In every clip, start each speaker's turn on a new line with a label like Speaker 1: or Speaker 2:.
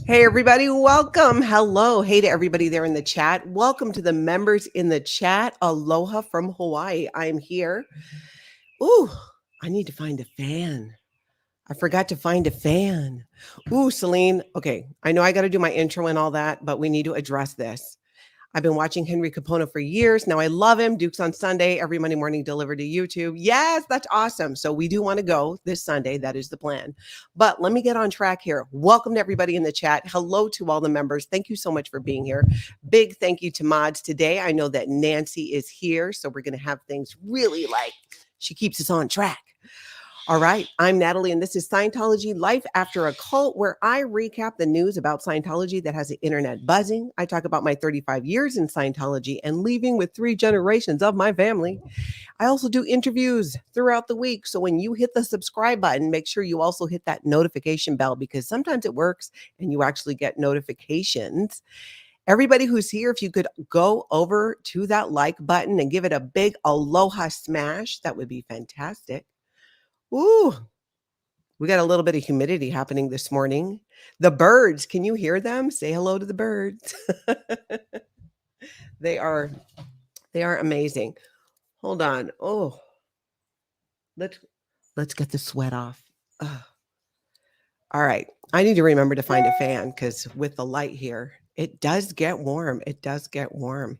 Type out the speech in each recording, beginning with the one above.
Speaker 1: Hey, everybody, welcome. Hello. Hey to everybody there in the chat. Welcome to the members in the chat. Aloha from Hawaii. I'm here. Ooh, I need to find a fan. I forgot to find a fan. Ooh, Celine. Okay, I know I got to do my intro and all that, but we need to address this. I've been watching Henry Capono for years. Now I love him. Duke's on Sunday, every Monday morning delivered to YouTube. Yes, that's awesome. So we do want to go this Sunday. That is the plan. But let me get on track here. Welcome to everybody in the chat. Hello to all the members. Thank you so much for being here. Big thank you to mods today. I know that Nancy is here, so we're going to have things really like she keeps us on track. All right, I'm Natalie, and this is Scientology Life After a Cult, where I recap the news about Scientology that has the internet buzzing. I talk about my 35 years in Scientology and leaving with 3 generations of my family. I also do interviews throughout the week. So when you hit the subscribe button, make sure you also hit that notification bell because sometimes it works and you actually get notifications. Everybody who's here, if you could go over to that like button and give it a big aloha smash, that would be fantastic. Ooh, we got a little bit of humidity happening this morning. The birds, can you hear them? Say hello to the birds. They are amazing. Hold on. Oh, let's get the sweat off. Ugh. All right. I need to remember to find a fan because with the light here, it does get warm. It does get warm.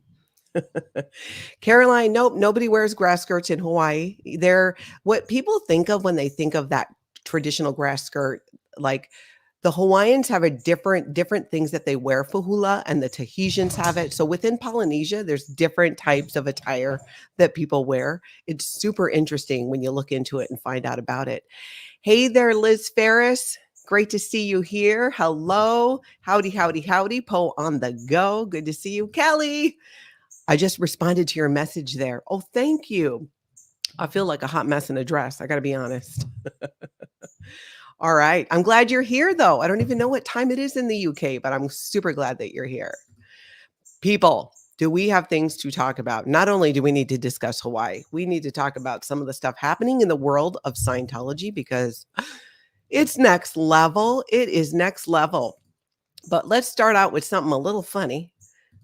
Speaker 1: Caroline, nope, nobody wears grass skirts in Hawaii. They're what people think of when they think of that traditional grass skirt. Like the Hawaiians have a different things that they wear for hula, and the Tahitians have it. So within Polynesia, there's different types of attire that people wear. It's super interesting when you look into it and find out about it. Hey there, Liz Ferris. Great to see you here. Hello. Howdy, howdy, howdy. Poe on the go. Good to see you, Kelly. I just responded to your message there. Oh, thank you. I feel like a hot mess in a dress. I got to be honest. All right. I'm glad you're here, though. I don't even know what time it is in the UK, but I'm super glad that you're here. People, do we have things to talk about? Not only do we need to discuss Hawaii, we need to talk about some of the stuff happening in the world of Scientology because it's next level. It is next level. But let's start out with something a little funny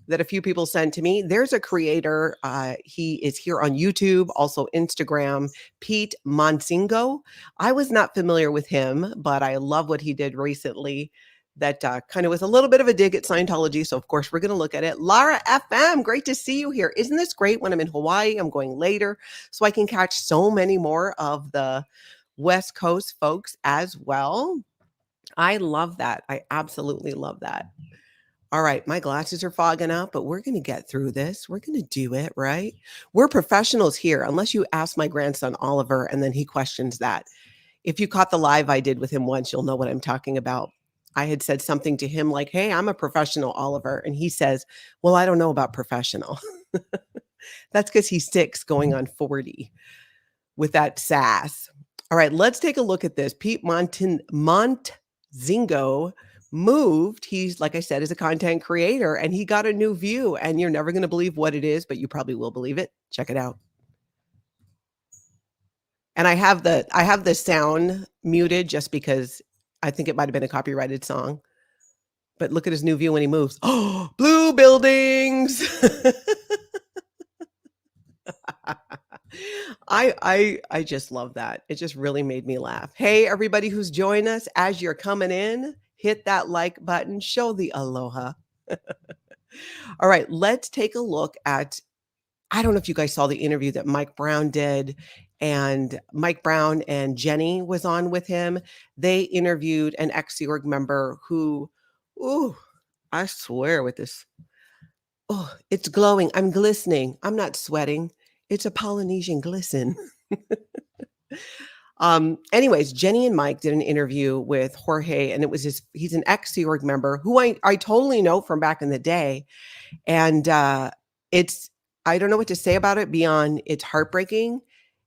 Speaker 1: that a few people sent to me. There's a creator. He is here on YouTube, also Instagram, Peet, MONTZINGO. I was not familiar with him, but I love what he did recently. That kind of was a little bit of a dig at Scientology. So, of course, we're going to look at it. Lara FM, great to see you here. Isn't this great? When I'm in Hawaii, I'm going later so I can catch so many more of the West Coast folks as well. I love that. I absolutely love that. All right, my glasses are fogging up, but we're going to get through this. We're going to do it, right? We're professionals here, unless you ask my grandson, Oliver, and then he questions that. If you caught the live I did with him once, you'll know what I'm talking about. I had said something to him like, hey, I'm a professional, Oliver. And he says, well, I don't know about professional. That's because he sticks going on 40 with that sass. All right, let's take a look at this. Peet MONTZINGO moved. He's, like I said, is a content creator, and he got a new view, and you're never going to believe what it is, but you probably will believe it. Check it out. And I have the sound muted just because I think it might have been a copyrighted song. But look at his new view when he moves. Oh, blue buildings. I just love that. It just really made me laugh. Hey, everybody who's joined us, as you're coming in, hit that like button, show the aloha. All right, let's take a look at, I don't know if you guys saw the interview that Mike Brown did, and Mike Brown and Jenny was on with him. They interviewed an ex-Sea Org member who, ooh, I swear with this, oh, it's glowing. I'm glistening. I'm not sweating. It's a Polynesian glisten. Anyways, Jenny and Mike did an interview with Jorge, and it was he's an ex-Sea Org member who I totally know from back in the day. And I don't know what to say about it beyond it's heartbreaking.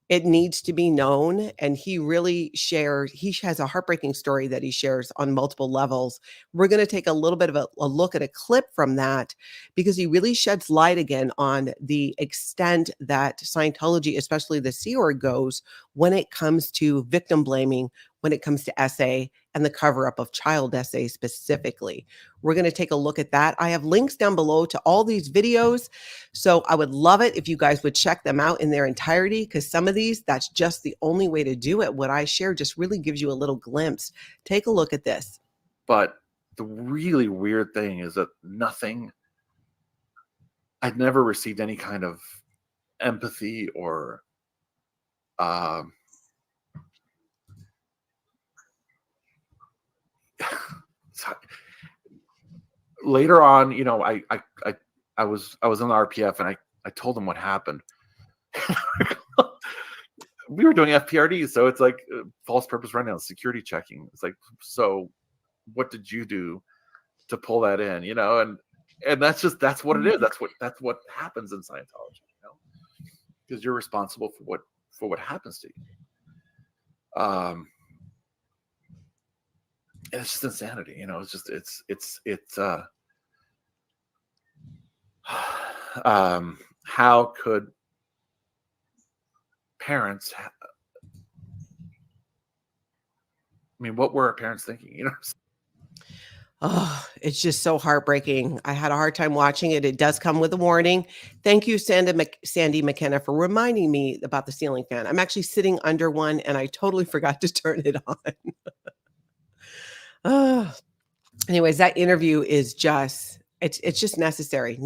Speaker 1: It needs to be known. And he really he has a heartbreaking story that he shares on multiple levels. We're going to take a little bit of a look at a clip from that because he really sheds light again on the extent that Scientology, especially the Sea Org, goes when it comes to victim blaming, when it comes to SA and the cover up of child SA specifically. We're going to take a look at that. I have links down below to all these videos. So I would love it if you guys would check them out in their entirety, because some of these, that's just the only way to do it. What I share just really gives you a little glimpse. Take a look at this.
Speaker 2: But the really weird thing is that I'd never received any kind of empathy or later on, you know, I was in the RPF, and I told them what happened. We were doing FPRD, so it's like false purpose rundown, security checking. It's like, so what did you do to pull that in? You know, and that's what it is. That's what happens in Scientology, you know, because you're responsible for what happens to you. And it's just insanity, you know. It's just how could parents? I mean, what were our parents thinking? You know.
Speaker 1: Oh, it's just so heartbreaking. I had a hard time watching it. It does come with a warning. Thank you, Sandy McKenna, for reminding me about the ceiling fan. I'm actually sitting under one, and I totally forgot to turn it on. Anyways, that interview is just, it's just necessary to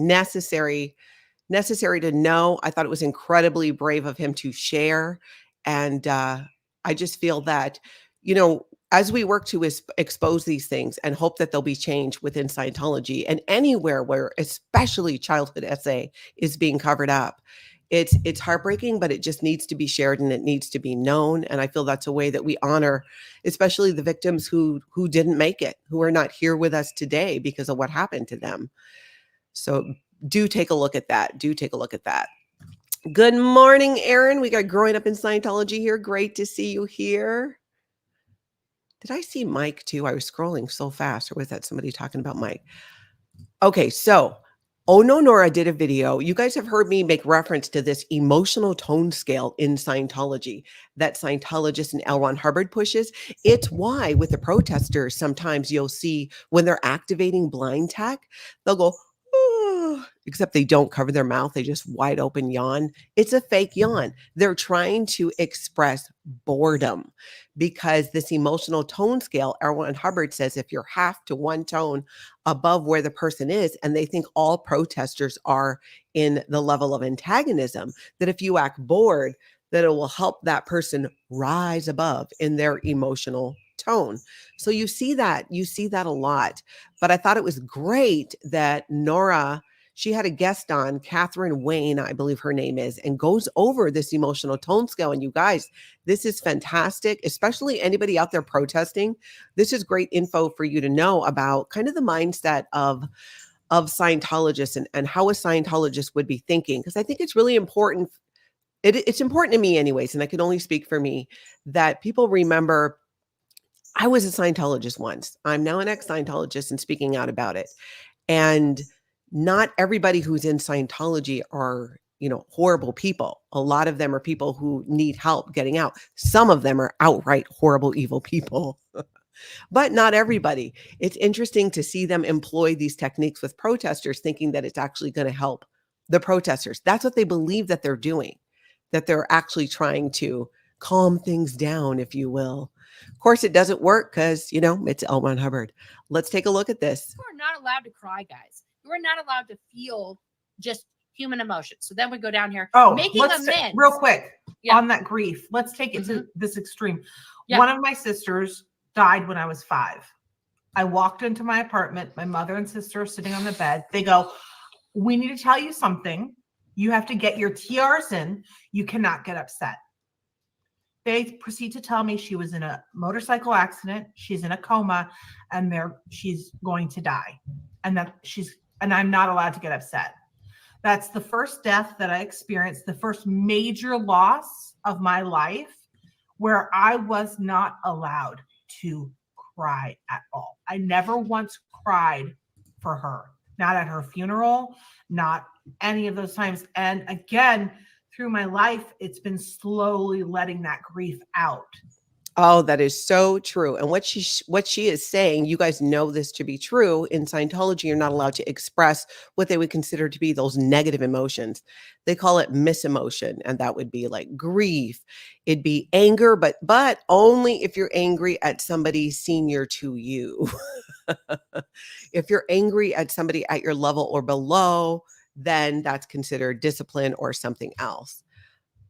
Speaker 1: know. I thought it was incredibly brave of him to share. And I just feel that, you know, as we work to expose these things and hope that there'll be change within Scientology and anywhere where especially childhood SA is being covered up, it's heartbreaking, but it just needs to be shared and it needs to be known. And I feel that's a way that we honor, especially the victims who didn't make it, who are not here with us today because of what happened to them. So do take a look at that. Good morning, Aaron. We got Growing Up in Scientology here. Great to see you here. Did I see Mike too? I was scrolling so fast. Or was that somebody talking about Mike? Okay, so Oh No Nora did a video. You guys have heard me make reference to this emotional tone scale in Scientology that Scientologist and L. Ron Hubbard pushes. It's why with the protesters, sometimes you'll see when they're activating blind tech, they'll go, "Oh," except they don't cover their mouth. They just wide open yawn. It's a fake yawn. They're trying to express boredom because this emotional tone scale, L. Ron Hubbard says if you're half to one tone above where the person is, and they think all protesters are in the level of antagonism, that if you act bored, that it will help that person rise above in their emotional tone. So you see that a lot. But I thought it was great that Nora, she had a guest on, Catherine Wayne, I believe her name is, and goes over this emotional tone scale. And you guys, this is fantastic, especially anybody out there protesting. This is great info for you to know about kind of the mindset of Scientologists and how a Scientologist would be thinking. Because I think it's really important. It's important to me anyways, and I can only speak for me, that people remember I was a Scientologist once. I'm now an ex-Scientologist and speaking out about it. And not everybody who's in Scientology are, you know, horrible people. A lot of them are people who need help getting out. Some of them are outright horrible, evil people. But not everybody. It's interesting to see them employ these techniques with protesters, thinking that it's actually going to help the protesters. That's what they believe that they're doing, that they're actually trying to calm things down, if you will. Of course, it doesn't work because, you know, it's L. Ron Hubbard. Let's take a look at this.
Speaker 3: You are not allowed to cry, guys. You are not allowed to feel just human emotions. So then we go down here. Making amends.
Speaker 4: Real quick on that grief. Let's take it to this extreme. Yeah. One of my sisters died when I was 5. I walked into my apartment. My mother and sister are sitting on the bed. They go, "We need to tell you something. You have to get your TRs in. You cannot get upset." They proceed to tell me she was in a motorcycle accident. She's in a coma and she's going to die. And I'm not allowed to get upset. That's the first death that I experienced, the first major loss of my life where I was not allowed to cry at all. I never once cried for her, not at her funeral, not any of those times. And again, through my life, it's been slowly letting that grief out.
Speaker 1: Oh, that is so true. And what she is saying, you guys know this to be true. In Scientology, you're not allowed to express what they would consider to be those negative emotions. They call it misemotion, and that would be like grief. It'd be anger, but only if you're angry at somebody senior to you. If you're angry at somebody at your level or below, then that's considered discipline or something else.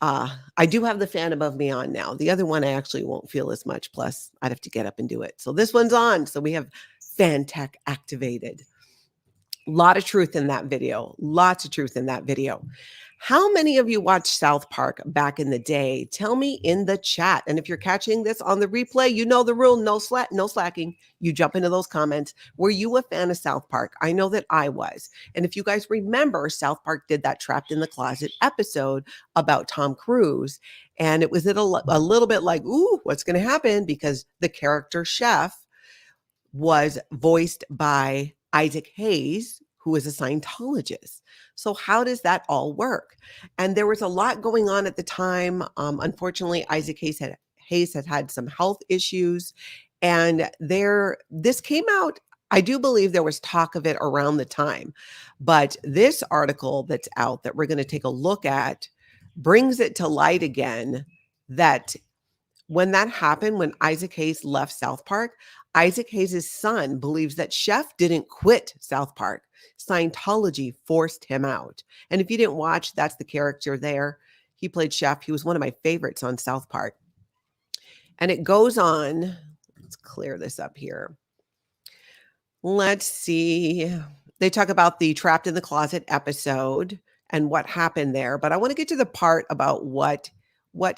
Speaker 1: I do have the fan above me on now. The other one I actually won't feel as much. Plus, I'd have to get up and do it. So this one's on. So we have fan tech activated. A lot of truth in that video. Lots of truth in that video. How many of you watched South Park back in the day? Tell me in the chat. And if you're catching this on the replay, you know the rule. No slacking. You jump into those comments. Were you a fan of South Park? I know that I was. And if you guys remember, South Park did that Trapped in the Closet episode about Tom Cruise. And it was a little bit like, ooh, what's going to happen? Because the character Chef was voiced by Isaac Hayes, who is a Scientologist. So how does that all work? And there was a lot going on at the time. Unfortunately, Isaac Hayes had some health issues, and this came out. I do believe there was talk of it around the time, but this article that's out that we're going to take a look at brings it to light again that when that happened, when Isaac Hayes left South Park, Isaac Hayes' son believes that Chef didn't quit South Park. Scientology forced him out. And if you didn't watch, that's the character there. He played Chef. He was one of my favorites on South Park. And it goes on. Let's clear this up here. Let's see. They talk about the Trapped in the Closet episode and what happened there. But I want to get to the part about what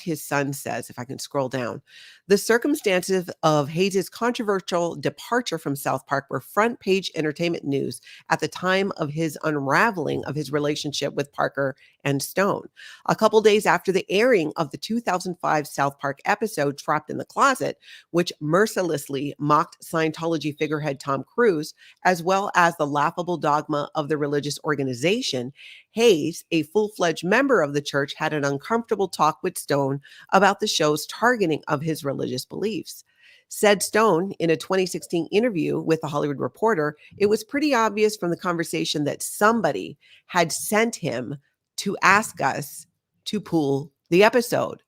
Speaker 1: his son says, if I can scroll down. The circumstances of Hayes' controversial departure from South Park were front page entertainment news at the time of his unraveling of his relationship with Parker and Stone. A couple days after the airing of the 2005 South Park episode Trapped in the Closet, which mercilessly mocked Scientology figurehead Tom Cruise, as well as the laughable dogma of the religious organization, Hayes, a full-fledged member of the church, had an uncomfortable talk with Stone about the show's targeting of his religious beliefs. Said Stone in a 2016 interview with The Hollywood Reporter, it was pretty obvious from the conversation that somebody had sent him to ask us to pull the episode.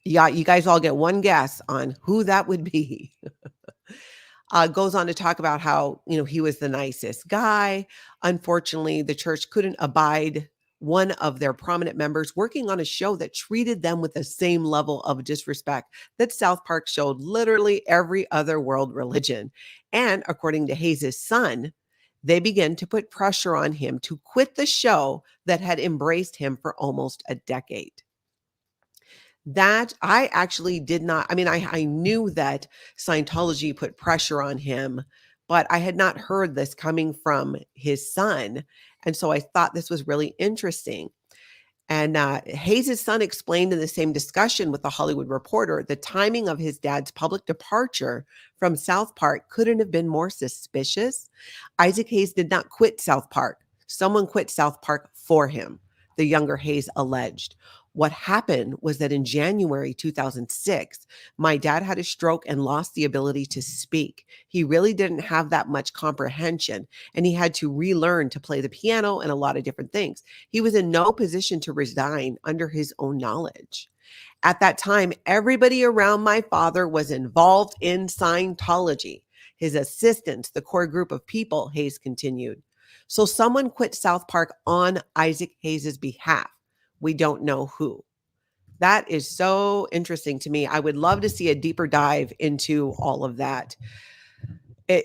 Speaker 1: Yeah, you guys all get one guess on who that would be. Goes on to talk about how, he was the nicest guy. Unfortunately, the church couldn't abide one of their prominent members working on a show that treated them with the same level of disrespect that South Park showed literally every other world religion. And according to Hayes' son, they began to put pressure on him to quit the show that had embraced him for almost a decade. That I actually did not. I mean, I knew that Scientology put pressure on him, but I had not heard this coming from his son. And so I thought this was really interesting. And Hayes' son explained in the same discussion with The Hollywood Reporter, the timing of his dad's public departure from South Park couldn't have been more suspicious. Isaac Hayes did not quit South Park. Someone quit South Park for him, the younger Hayes alleged. What happened was that in January 2006, my dad had a stroke and lost the ability to speak. He really didn't have that much comprehension, and he had to relearn to play the piano and a lot of different things. He was in no position to resign under his own knowledge. At that time, everybody around my father was involved in Scientology. His assistants, the core group of people, Hayes continued. So someone quit South Park on Isaac Hayes' behalf. We don't know who. That is so interesting to me. I would love to see a deeper dive into all of that. And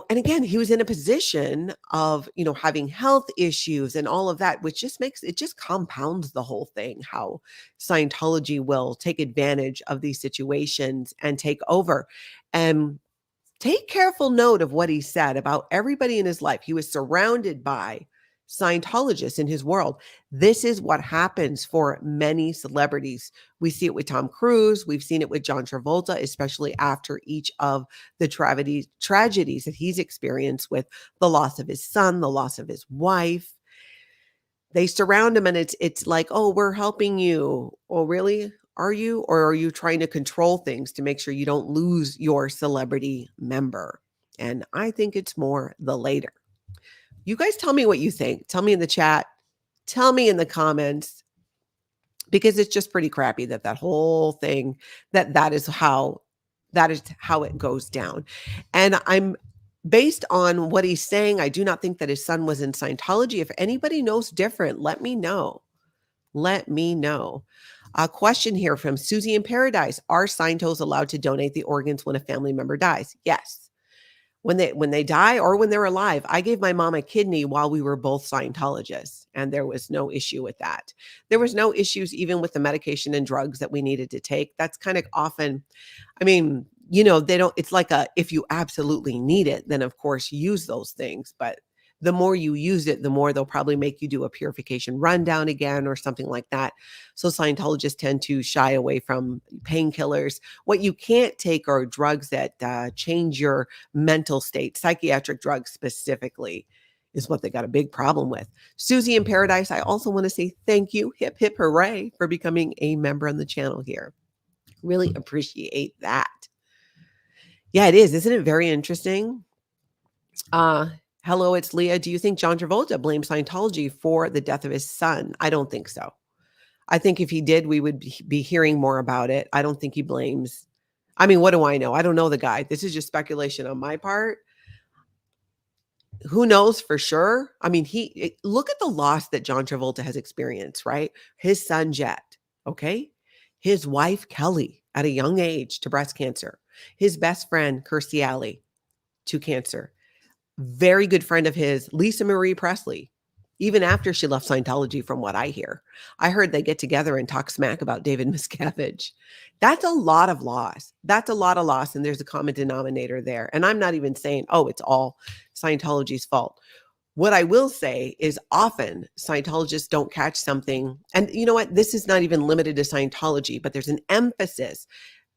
Speaker 1: again, he was in a position of, having health issues and all of that, which just compounds the whole thing, how Scientology will take advantage of these situations and take over. And take careful note of what he said about everybody in his life. He was surrounded by Scientologists in his world. This is what happens for many celebrities. We see it with Tom Cruise. We've seen it with John Travolta, especially after each of the tragedies that he's experienced with the loss of his son, the loss of his wife. They surround him and it's like, oh, we're helping you. Oh, really? Are you? Or are you trying to control things to make sure you don't lose your celebrity member? And I think it's more the later. You guys tell me what you think. Tell me in the chat. Tell me in the comments, because it's just pretty crappy that whole thing, that is how it goes down. And I'm based on what he's saying, I do not think that his son was in Scientology. If anybody knows different, let me know. Let me know. A question here from Susie in Paradise. Are Scientos allowed to donate the organs when a family member dies? Yes. When they die or when they're alive. I gave my mom a kidney while we were both Scientologists, and there was no issue with that. There was no issues even with the medication and drugs that we needed to take. That's kind of often, I mean, you know, they don't, it's like if you absolutely need it, then of course use those things. But the more you use it, the more they'll probably make you do a purification rundown again or something like that. So Scientologists tend to shy away from painkillers. What you can't take are drugs that change your mental state. Psychiatric drugs specifically is what they got a big problem with. Susie in Paradise, I also want to say thank you, hip, hip, hooray, for becoming a member on the channel here. Really appreciate that. Yeah, it is. Isn't it very interesting? Hello, it's Leah. Do you think John Travolta blames Scientology for the death of his son? I don't think so. I think if he did, we would be hearing more about it. I don't think he blames. I mean, what do I know? I don't know the guy. This is just speculation on my part. Who knows for sure? I mean, look at the loss that John Travolta has experienced, right? His son, Jet, okay? His wife, Kelly, at a young age to breast cancer. His best friend, Kirstie Alley, to cancer. Very good friend of his, Lisa Marie Presley, even after she left Scientology, from what I hear. I heard they get together and talk smack about David Miscavige. That's a lot of loss. That's a lot of loss. And there's a common denominator there. And I'm not even saying, oh, it's all Scientology's fault. What I will say is often Scientologists don't catch something. And you know what? This is not even limited to Scientology, but there's an emphasis,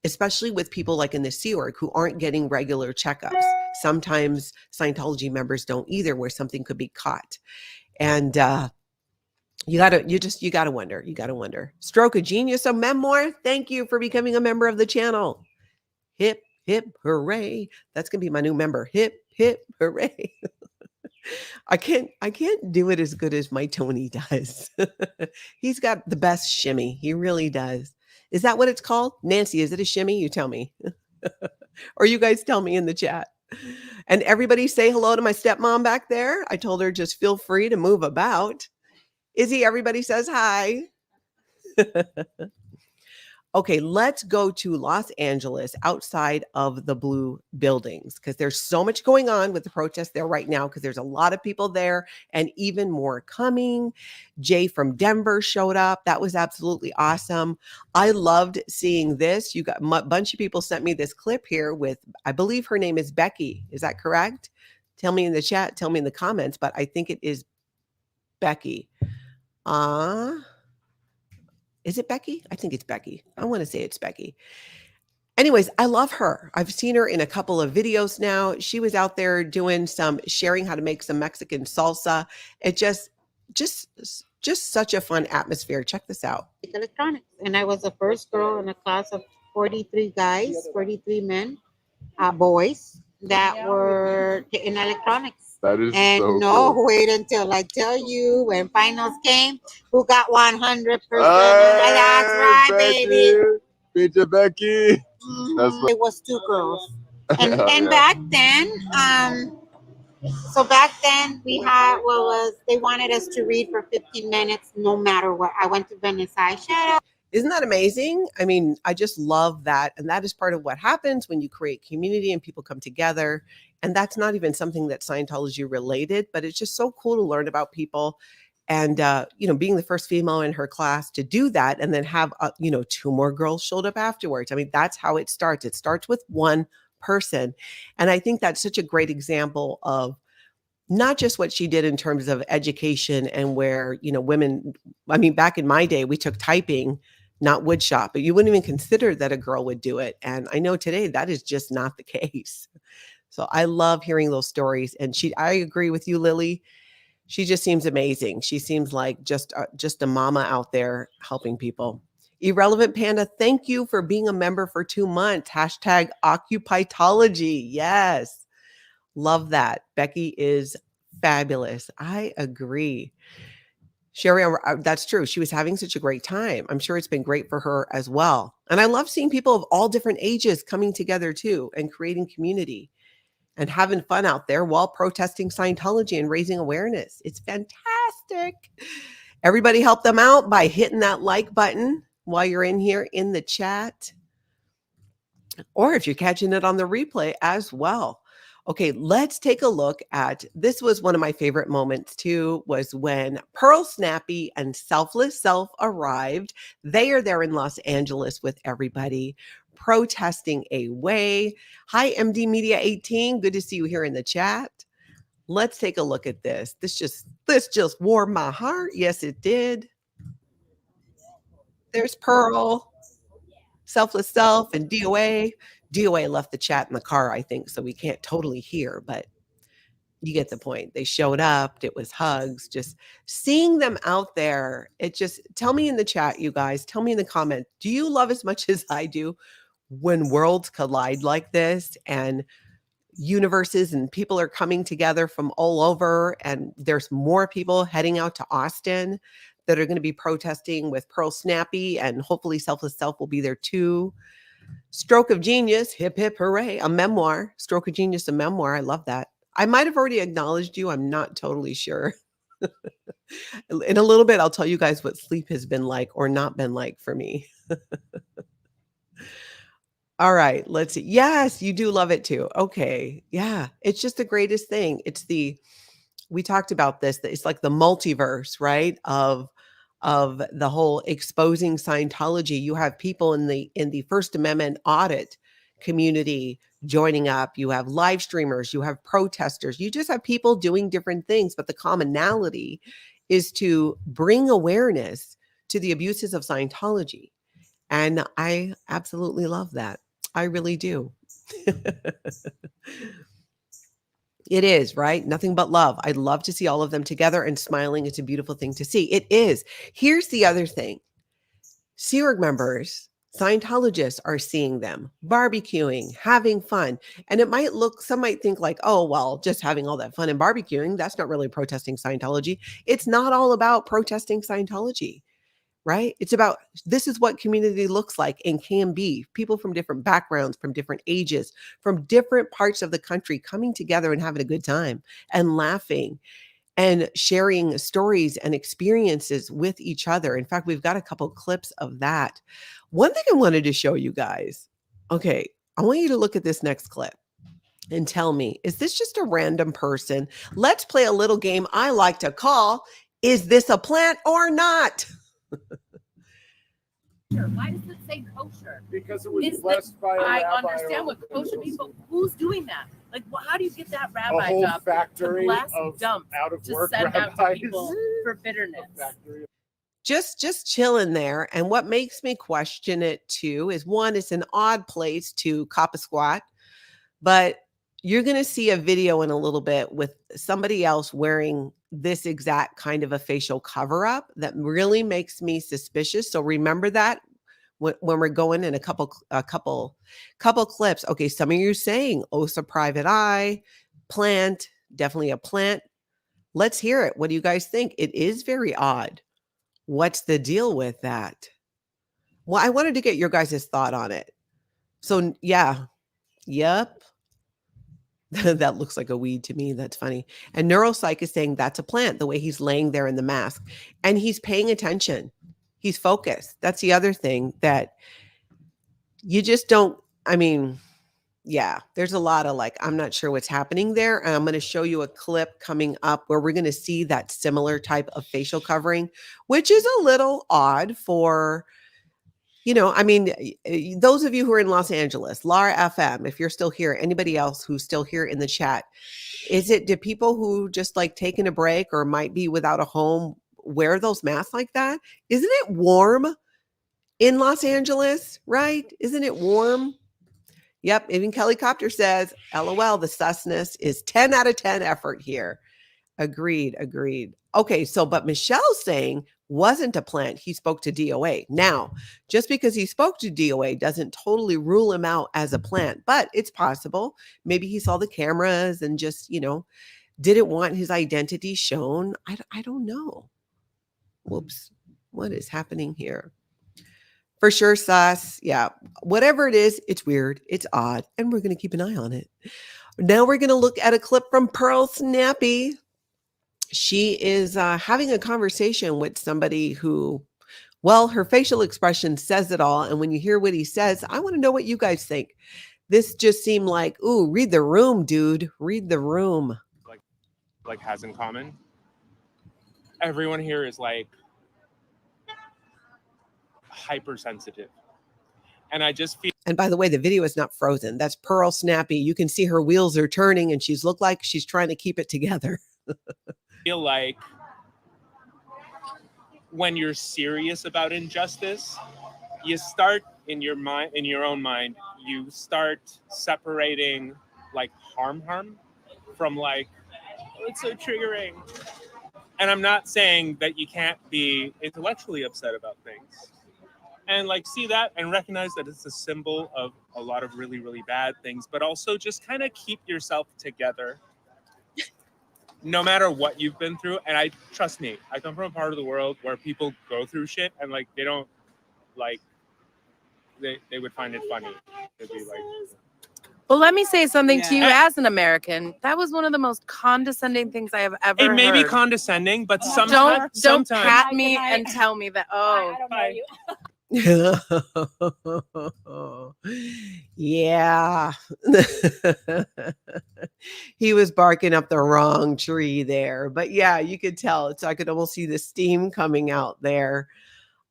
Speaker 1: especially with people like in the Sea Org who aren't getting regular checkups. Sometimes Scientology members don't either, where something could be caught. And you gotta wonder. Stroke of Genius, a memoir. Thank you for becoming a member of the channel. Hip, hip, hooray. That's gonna be my new member. Hip, hip, hooray. I can't do it as good as my Tony does. He's got the best shimmy. He really does. Is that what it's called? Nancy, is it a shimmy? You tell me. Or you guys tell me in the chat. And everybody say hello to my stepmom back there. I told her just feel free to move about. Izzy, everybody says hi. Okay, let's go to Los Angeles, outside of the blue buildings, because there's so much going on with the protests there right now, because there's a lot of people there and even more coming. Jay from Denver showed up. That was absolutely awesome. I loved seeing this. You got a bunch of people sent me this clip here with, I believe her name is Becky. Is that correct? Tell me in the chat, tell me in the comments, but I think it is Becky. Is it Becky? I think it's Becky. I want to say it's Becky. Anyways, I love her. I've seen her in a couple of videos now. She was out there doing sharing how to make some Mexican salsa. It just such a fun atmosphere. Check this out.
Speaker 5: Electronics. And I was the first girl in a class of 43 guys, 43 men, boys that were in electronics.
Speaker 6: That is
Speaker 5: and
Speaker 6: so
Speaker 5: no,
Speaker 6: cool.
Speaker 5: wait until I tell you when finals came, who got 100%. That's right,
Speaker 6: Becky.
Speaker 5: baby.
Speaker 6: Pizza Becky.
Speaker 5: It was 2 girls. And back then, back then we had they wanted us to read for 15 minutes no matter what. I went to Venice. Shut up.
Speaker 1: Isn't that amazing? I mean, I just love that. And that is part of what happens when you create community and people come together. And that's not even something that's Scientology related, but it's just so cool to learn about people. And, being the first female in her class to do that, and then have, 2 more girls showed up afterwards. I mean, that's how it starts. It starts with one person. And I think that's such a great example of not just what she did in terms of education and where, women, I mean, back in my day, we took typing, not wood shop, but you wouldn't even consider that a girl would do it. And I know today that is just not the case. So I love hearing those stories. And I agree with you, Lily. She just seems amazing. She seems like just a mama out there helping people. Irrelevant Panda, thank you for being a member for 2 months. Hashtag Occupytology. Yes. Love that. Becky is fabulous. I agree. Sherry, that's true. She was having such a great time. I'm sure it's been great for her as well. And I love seeing people of all different ages coming together too and creating community and having fun out there while protesting Scientology and raising awareness. It's fantastic. Everybody help them out by hitting that like button while you're in here in the chat. Or if you're catching it on the replay as well. Okay, let's take a look at, this was one of my favorite moments too, was when Pearlsnappy and Selfless Self arrived. They are there in Los Angeles with everybody protesting away. Hi, MD Media 18. Good to see you here in the chat. Let's take a look at this. This just warmed my heart. Yes, it did. There's Pearl, Selfless Self, and D.O.A. D.O.A. left the chat in the car, I think, so we can't totally hear, but you get the point. They showed up. It was hugs. Just seeing them out there, it just, tell me in the chat, you guys, tell me in the comment, do you love as much as I do when worlds collide like this and universes and people are coming together from all over, and there's more people heading out to Austin that are going to be protesting with Pearlsnappy, and hopefully Selfless Self will be there too. Stroke of Genius, hip hip hooray, a memoir. Stroke of Genius, a memoir. I love that. I might have already acknowledged you. I'm not totally sure. In a little bit, I'll tell you guys what sleep has been like or not been like for me. All right, let's see. Yes, you do love it too. Okay. Yeah, it's just the greatest thing. We talked about this, that it's like the multiverse, right? Of the whole exposing Scientology. You have people in the First Amendment audit community joining up. You have live streamers, you have protesters, you just have people doing different things, but the commonality is to bring awareness to the abuses of Scientology. And I absolutely love that. I really do. It is, right? Nothing but love. I'd love to see all of them together and smiling. It's a beautiful thing to see. It is. Here's the other thing. Sea Org members, Scientologists are seeing them barbecuing, having fun. And it might look, some might think like, oh, well, just having all that fun and barbecuing, that's not really protesting Scientology. It's not all about protesting Scientology. Right? It's about, this is what community looks like and can be. People from different backgrounds, from different ages, from different parts of the country coming together and having a good time and laughing and sharing stories and experiences with each other. In fact, we've got a couple clips of that. One thing I wanted to show you guys. Okay, I want you to look at this next clip and tell me, is this just a random person? Let's play a little game I like to call, is this a plant or not?
Speaker 3: Why does it say kosher?
Speaker 6: Because it was blessed by a rabbi.
Speaker 3: I understand what kosher means, but who's doing that? Like, how do you get that rabbi
Speaker 6: a whole
Speaker 3: job
Speaker 6: factory
Speaker 3: to bless
Speaker 6: of
Speaker 3: dumps
Speaker 6: out of
Speaker 3: to
Speaker 6: work
Speaker 3: send out to
Speaker 6: rabbis.
Speaker 3: people for bitterness?
Speaker 1: Just chilling there. And what makes me question it too is, one, it's an odd place to cop a squat, but you're going to see a video in a little bit with somebody else wearing this exact kind of a facial cover up that really makes me suspicious. So remember that when we're going in a couple clips. Okay, some of you saying OSA private eye, plant, definitely a plant. Let's hear it. What do you guys think? It is very odd. What's the deal with that? Well, I wanted to get your guys' thought on it. So yeah, yep. That looks like a weed to me. That's funny. And neuropsych is saying that's a plant, the way he's laying there in the mask. And he's paying attention. He's focused. That's the other thing that you just don't, I mean, yeah, there's a lot of like, I'm not sure what's happening there. And I'm going to show you a clip coming up where we're going to see that similar type of facial covering, which is a little odd for, you know, I mean, those of you who are in Los Angeles, Lara FM, if you're still here, anybody else who's still here in the chat, do people who just like taking a break or might be without a home wear those masks like that? Isn't it warm in Los Angeles, right? Isn't it warm? Yep. Even Kelly Copter says, LOL, the susness is 10 out of 10 effort here. Agreed. Okay. So, but Michelle's saying, wasn't a plant. He spoke to D.O.A. Now, just because he spoke to D.O.A. doesn't totally rule him out as a plant, but it's possible. Maybe he saw the cameras and just, didn't want his identity shown. I don't know. Whoops. What is happening here? For sure, sus. Yeah. Whatever it is, it's weird. It's odd. And we're going to keep an eye on it. Now we're going to look at a clip from Pearlsnappy. She is having a conversation with somebody who, well, her facial expression says it all. And when you hear what he says, I want to know what you guys think. This just seemed like, ooh, read the room, dude. Read the room.
Speaker 7: Like has in common. Everyone here is like hypersensitive. And I just feel.
Speaker 1: And by the way, the video is not frozen. That's Pearlsnappy. You can see her wheels are turning and she's look like she's trying to keep it together.
Speaker 7: Feel like when you're serious about injustice, you start in your mind, in your own mind, you start separating like harm from like, oh, it's so triggering. And I'm not saying that you can't be intellectually upset about things. And like see that and recognize that it's a symbol of a lot of really, really bad things, but also just kind of keep yourself together no matter what you've been through. And I trust me, I come from a part of the world where people go through shit and like they don't like they would find it funny. They'd be like,
Speaker 8: well, let me say something to you as an American. That was one of the most condescending things I have ever heard.
Speaker 7: It may be condescending, but sometimes
Speaker 8: don't pat me and tell me that, oh,
Speaker 3: I don't know you.
Speaker 1: Yeah. He was barking up the wrong tree there. But yeah, you could tell. I could almost see the steam coming out there.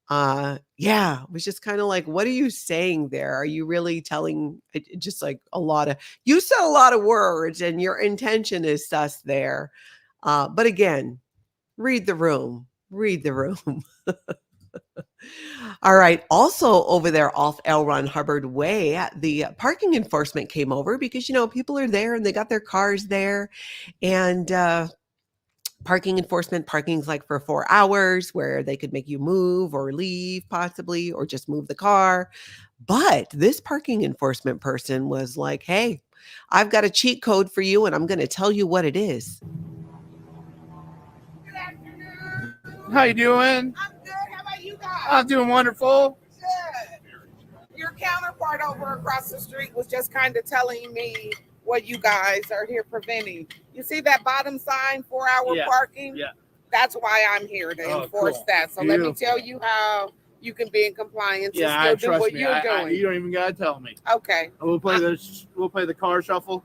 Speaker 1: Yeah, it was just kind of like, what are you saying there? Are you really telling just like you said a lot of words and your intention is sus there. But again, read the room. All right. Also over there off L. Ron Hubbard Way, the parking enforcement came over because, people are there and they got their cars there. And parking enforcement, parking's like for 4 hours where they could make you move or leave possibly, or just move the car. But this parking enforcement person was like, hey, I've got a cheat code for you and I'm going to tell you what it is.
Speaker 6: How you doing?
Speaker 9: I'm good. How about you guys?
Speaker 6: I'm doing wonderful.
Speaker 9: Good. Your counterpart over across the street was just kind of telling me what you guys are here preventing. You see that bottom sign, 4-hour parking? Yeah. That's why I'm here to enforce that. So let me tell you how you can be in compliance and still do what you're doing.
Speaker 6: You don't even gotta tell me.
Speaker 9: Okay.
Speaker 6: We'll play the car shuffle.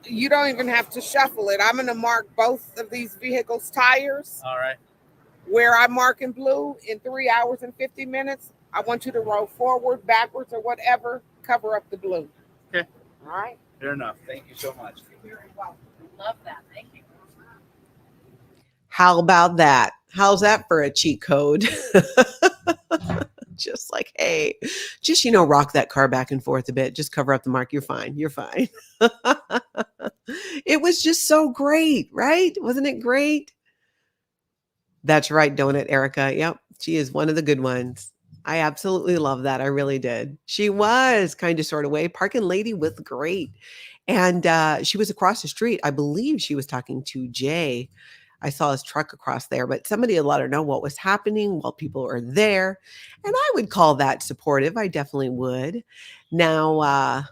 Speaker 9: You don't even have to shuffle it. I'm gonna mark both of these vehicles' tires.
Speaker 6: All right.
Speaker 9: Where I mark in blue in 3 hours and 50 minutes, I want you to roll forward, backwards, or whatever, cover up the blue.
Speaker 6: Okay.
Speaker 9: All right.
Speaker 6: Fair enough. Thank you so much.
Speaker 9: You're very welcome.
Speaker 3: Love that. Thank you.
Speaker 1: How about that? How's that for a cheat code? Just like, hey, just, rock that car back and forth a bit. Just cover up the mark. You're fine. You're fine. It was just so great, right? Wasn't it great? That's right, Donut Erica. Yep. She is one of the good ones. I absolutely love that. I really did. She was kind of sort of way. Parking lady with great. And she was across the street. I believe she was talking to Jay. I saw his truck across there, but somebody had let her know what was happening while people were there. And I would call that supportive. I definitely would. Now,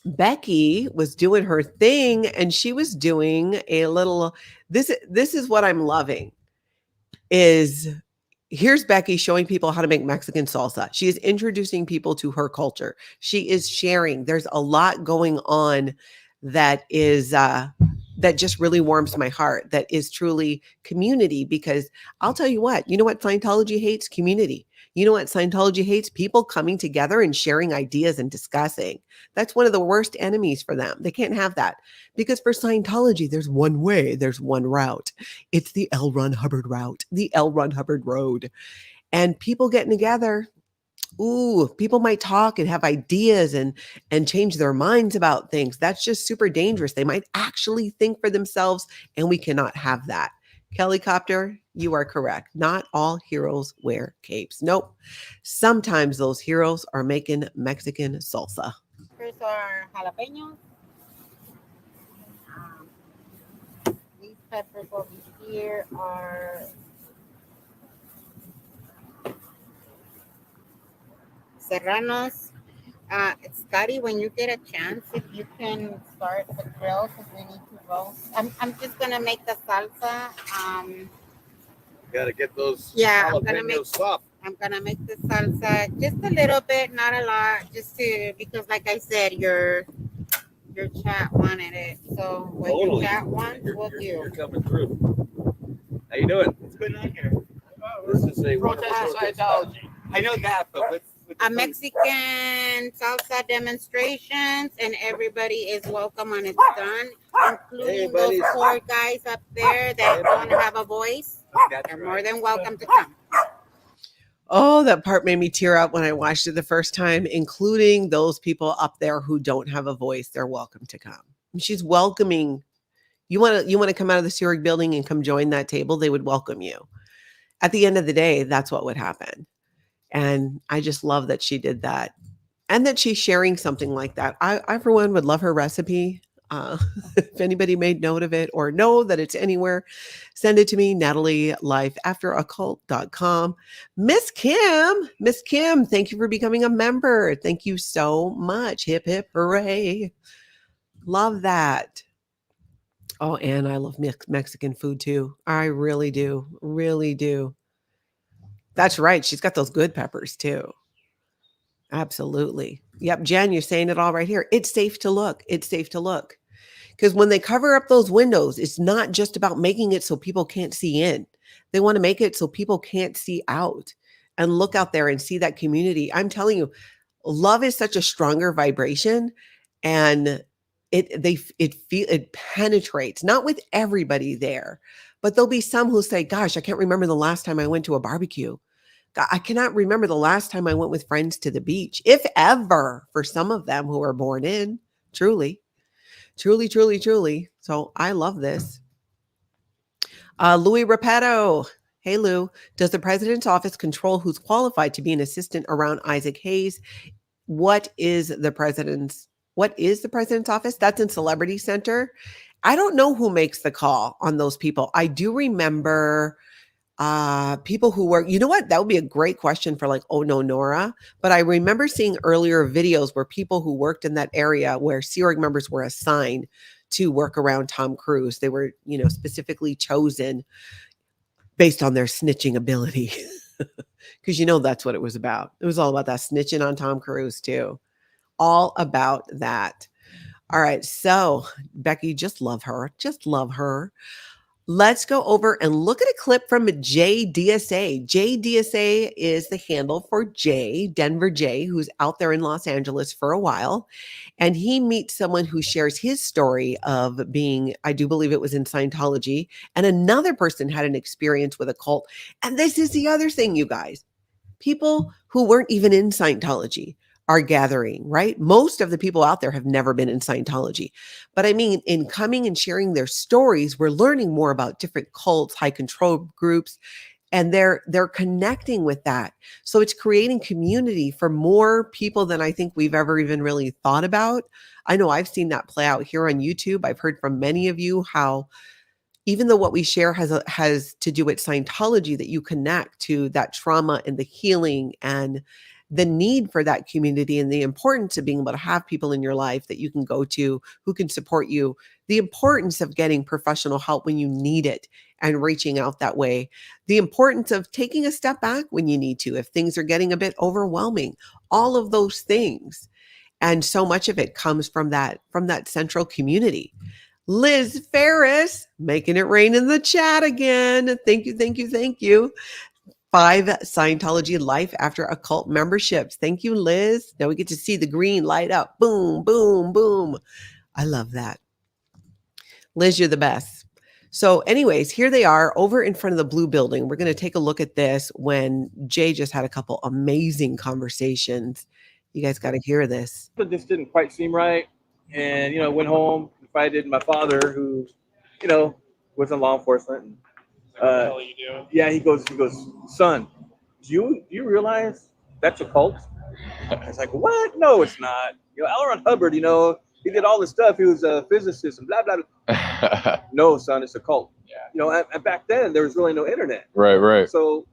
Speaker 1: Becky was doing her thing and she was doing a little, this is what I'm loving is here's Becky showing people how to make Mexican salsa. She is introducing people to her culture. She is sharing. There's a lot going on that is, that just really warms my heart. That is truly community, because I'll tell you what Scientology hates? Community. You know what Scientology hates? People coming together and sharing ideas and discussing. That's one of the worst enemies for them. They can't have that, because for Scientology, there's one way, there's one route. It's the L. Ron Hubbard route, the L. Ron Hubbard road. And people getting together, people might talk and have ideas and change their minds about things. That's just super dangerous. They might actually think for themselves, and we cannot have that. Kellycopter, you are correct. Not all heroes wear capes. Nope. Sometimes those heroes are making Mexican salsa.
Speaker 5: Here's our jalapenos. These peppers over here are serranos. Scotty, when you get a chance, if you can start the grill because we need to roast. I'm just gonna make the salsa.
Speaker 6: Gotta get those
Speaker 5: Yeah,
Speaker 6: jalapenos soft.
Speaker 5: I'm gonna make the salsa just a little bit, not a lot, just to because, like I said, your chat wanted it. So what your chat wants, we'll do.
Speaker 6: You're coming through. How you doing? What's going on here? This is a
Speaker 9: Protest Scientology.
Speaker 6: I know that, but with
Speaker 5: a Mexican salsa demonstrations, and everybody is welcome when it's done, including those poor guys up there that don't have a voice. They're more than welcome to come.
Speaker 1: Oh, that part made me tear up when I watched it the first time, including those people up there who don't have a voice. They're welcome to come. And she's welcoming. You want to come out of the Seurig building and come join that table, they would welcome you. At the end of the day, that's what would happen. And I just love that she did that and that she's sharing something like that. I for one, would love her recipe. If anybody made note of it or know that it's anywhere, send it to me, NatalieLifeAfterACult.com. Miss Kim, thank you for becoming a member. Thank you so much. Hip, hip, hooray. Love that. Oh, and I love Mexican food too. I really do. Really do. That's right. She's got those good peppers too. Absolutely. Yep. Jen, you're saying it all right here. It's safe to look. It's safe to look. Because when they cover up those windows, it's not just about making it so people can't see in. They want to make it so people can't see out and look out there and see that community. I'm telling you, love is such a stronger vibration, and it penetrates, not with everybody there, but there'll be some who say, gosh, I can't remember the last time I went to a barbecue. I cannot remember the last time I went with friends to the beach, if ever, for some of them who are born in. Truly. So I love this. Louis Repetto. Hey, Lou. Does the president's office control who's qualified to be an assistant around Isaac Hayes? What is the president's office? That's in Celebrity Center. I don't know who makes the call on those people. I do remember people who work, you know what? That would be a great question for like, oh no, Nora. But I remember seeing earlier videos where people who worked in that area where Sea Org members were assigned to work around Tom Cruise. They were, specifically chosen based on their snitching ability. Because that's what it was about. It was all about that snitching on Tom Cruise too. All about that. All right. So Becky, just love her. Just love her. Let's go over and look at a clip from JDSA. JDSA is the handle for Jay, Denver Jay, who's out there in Los Angeles for a while. And he meets someone who shares his story of being, I do believe it was in Scientology, and another person had an experience with a cult. And this is the other thing, you guys. People who weren't even in Scientology are gathering, right? Most of the people out there have never been in Scientology. But I mean, in coming and sharing their stories, we're learning more about different cults, high control groups, and they're connecting with that. So it's creating community for more people than I think we've ever even really thought about. I know I've seen that play out here on YouTube. I've heard from many of you how even though what we share has to do with Scientology, that you connect to that trauma and the healing and the need for that community and the importance of being able to have people in your life that you can go to who can support you, the importance of getting professional help when you need it and reaching out that way, the importance of taking a step back when you need to, if things are getting a bit overwhelming, all of those things. And so much of it comes from that central community. Liz Ferris, making it rain in the chat again. Thank you. 5 Scientology Life After Occult memberships. Thank you, Liz. Now we get to see the green light up. Boom, boom, boom. I love that. Liz, you're the best. So anyways, here they are over in front of the blue building. We're going to take a look at this when Jay just had a couple amazing conversations. You guys got to hear this.
Speaker 10: But this didn't quite seem right. And, went home, confided in my father who, was in law enforcement. And
Speaker 7: What the hell are you doing?
Speaker 6: Yeah, he goes, son, do you realize that's a cult? I was like, what? No, it's not. L. Ron Hubbard, he did all this stuff. He was a physicist and blah, blah, blah. No, son, it's a cult. Yeah. And back then, there was really no internet.
Speaker 10: Right.
Speaker 6: So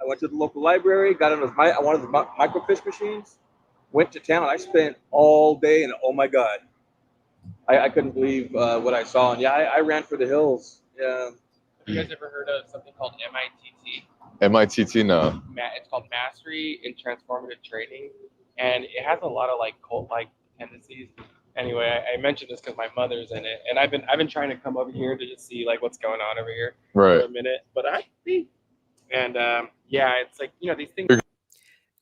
Speaker 6: I went to the local library, got one of the microfiche machines, went to town. I spent all day, and oh my God, I couldn't believe what I saw. And yeah, I ran for the hills. Yeah.
Speaker 11: Have you guys ever heard of something called MITT?
Speaker 10: MITT, no.
Speaker 11: It's called Mastery in Transformative Training, and it has a lot of like cult-like tendencies. Anyway, I mentioned this because my mother's in it, and I've been trying to come over here to just see like what's going on over here for a minute. But it's like these things.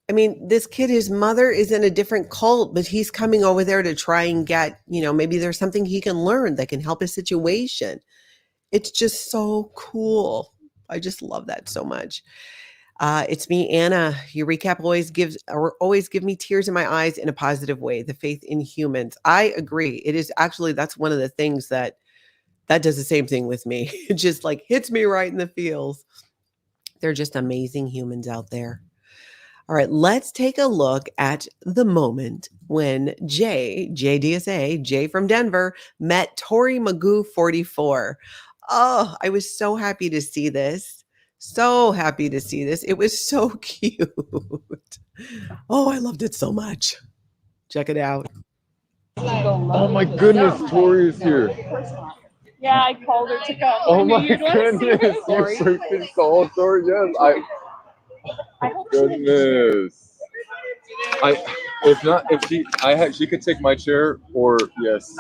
Speaker 1: I mean, this kid, his mother is in a different cult, but he's coming over there to try and get, maybe there's something he can learn that can help his situation. It's just so cool. I just love that so much. It's me, Anna. Your recap always give me tears in my eyes in a positive way. The faith in humans. I agree. It is actually, that's one of the things that does the same thing with me. It just like hits me right in the feels. They're just amazing humans out there. All right, let's take a look at the moment when Jay from Denver, met Tori Magoo 44. Oh, I was so happy to see this. It was so cute. Oh, I loved it so much. Check it out.
Speaker 10: Oh my goodness, Tori is here.
Speaker 12: Yeah, I called her to come.
Speaker 10: Oh my goodness, you freaking called Tori. Yes,
Speaker 12: I hope
Speaker 10: goodness. She could take my chair or yes.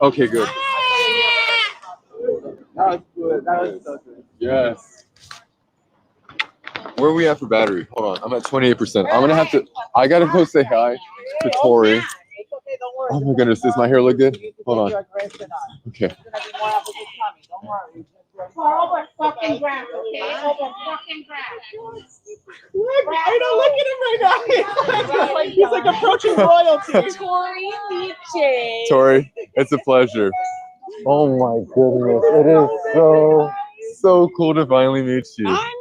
Speaker 10: Okay, good.
Speaker 6: That was so good.
Speaker 10: Yes. Where are we at for battery? Hold on, I'm at 28%. I gotta go say hi to Tori. Oh my goodness, does my hair look good? Hold on. Okay.
Speaker 12: Over fucking grass, okay? Over fucking grass. I don't look at him right now. He's like approaching royalty. Tori DJ.
Speaker 10: Tori, it's a pleasure. Oh my goodness, it is so cool to finally meet you.
Speaker 12: I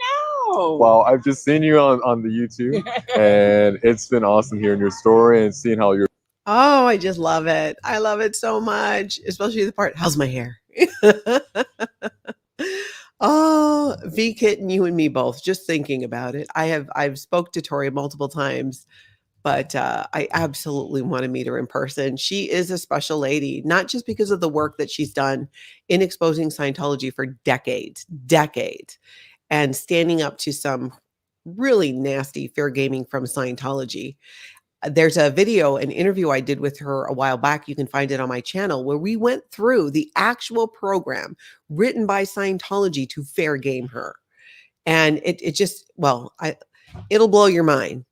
Speaker 12: know.
Speaker 10: Wow, I've just seen you on the YouTube, and it's been awesome hearing your story and seeing how you're.
Speaker 1: Oh, I just love it. I love it so much, especially the part, how's my hair? Oh, V Kitten, you and me both, just thinking about it. I've spoke to Tori multiple times, but I absolutely want to meet her in person. She is a special lady, not just because of the work that she's done in exposing Scientology for decades, and standing up to some really nasty fair gaming from Scientology. There's a video, an interview I did with her a while back. You can find it on my channel, where we went through the actual program written by Scientology to fair game her. And it just, it'll blow your mind.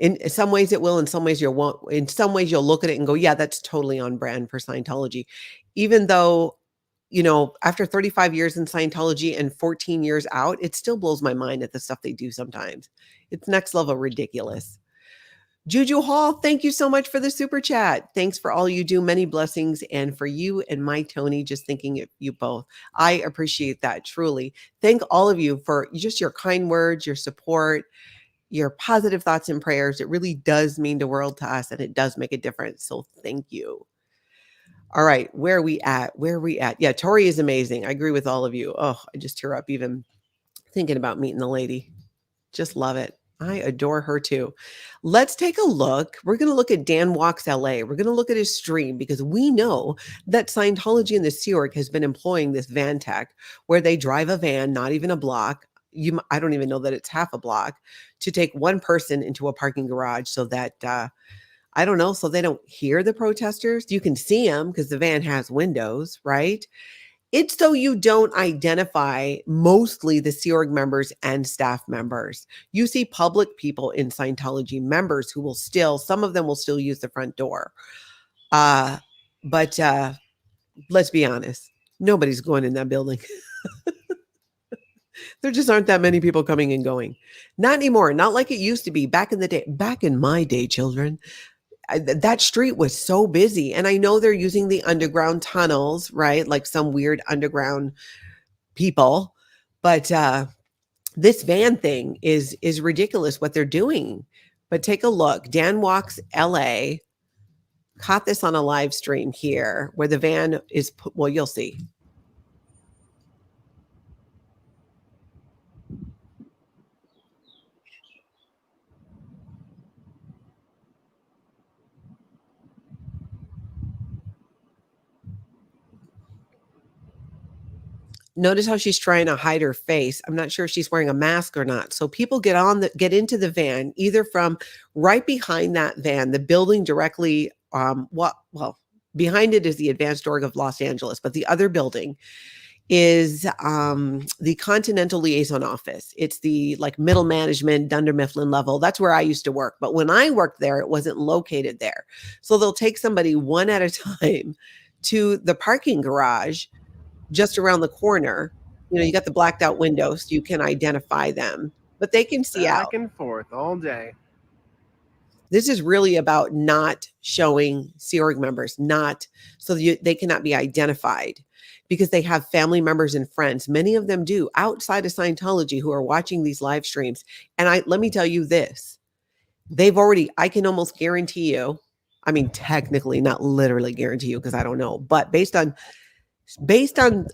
Speaker 1: In some ways it will, in some ways you won't. In some ways you'll look at it and go, yeah, that's totally on brand for Scientology. Even though, after 35 years in Scientology and 14 years out, it still blows my mind at the stuff they do sometimes. It's next level ridiculous. Juju Hall, thank you so much for the super chat. Thanks for all you do. Many blessings. And for you and my Tony, just thinking of you both. I appreciate that, truly. Thank all of you for just your kind words, your support, your positive thoughts and prayers. It really does mean the world to us, and it does make a difference. So thank you. All right, where are we at? Yeah, Tori is amazing. I agree with all of you. Oh, I just tear up even thinking about meeting the lady. Just love it. I adore her too. Let's take a look. We're going to look at Dan Walks LA. We're going to look at his stream, because we know that Scientology and the Sea Org has been employing this van tech, where they drive a van, not even a block. I don't even know that it's half a block, to take one person into a parking garage so that, I don't know, so they don't hear the protesters. You can see them because the van has windows, right? It's so you don't identify mostly the Sea Org members and staff members. You see public people in Scientology, members who will some of them will still use the front door. But let's be honest, nobody's going in that building. There just aren't that many people coming and going. Not anymore. Not like it used to be back in the day. Back in my day, children. That street was so busy. And I know they're using the underground tunnels, right? Like some weird underground people. But this van thing is ridiculous what they're doing. But take a look. Dan Walks LA caught this on a live stream here where the van is, well, you'll see. Notice how she's trying to hide her face. I'm not sure if she's wearing a mask or not. So people get into the van, either from right behind that van, the building directly, behind it is the Advanced Org of Los Angeles, but the other building is the Continental Liaison Office. It's the like middle management, Dunder Mifflin level. That's where I used to work. But when I worked there, it wasn't located there. So they'll take somebody one at a time to the parking garage just around the corner. You know, you got the blacked out windows, so you can identify them, but they can see out.
Speaker 13: Back and forth all day.
Speaker 1: This is really about not showing Sea Org members, not so they cannot be identified, because they have family members and friends. Many of them do outside of Scientology who are watching these live streams. And let me tell you this, I can almost guarantee you, I mean, technically not literally guarantee you because I don't know, but based on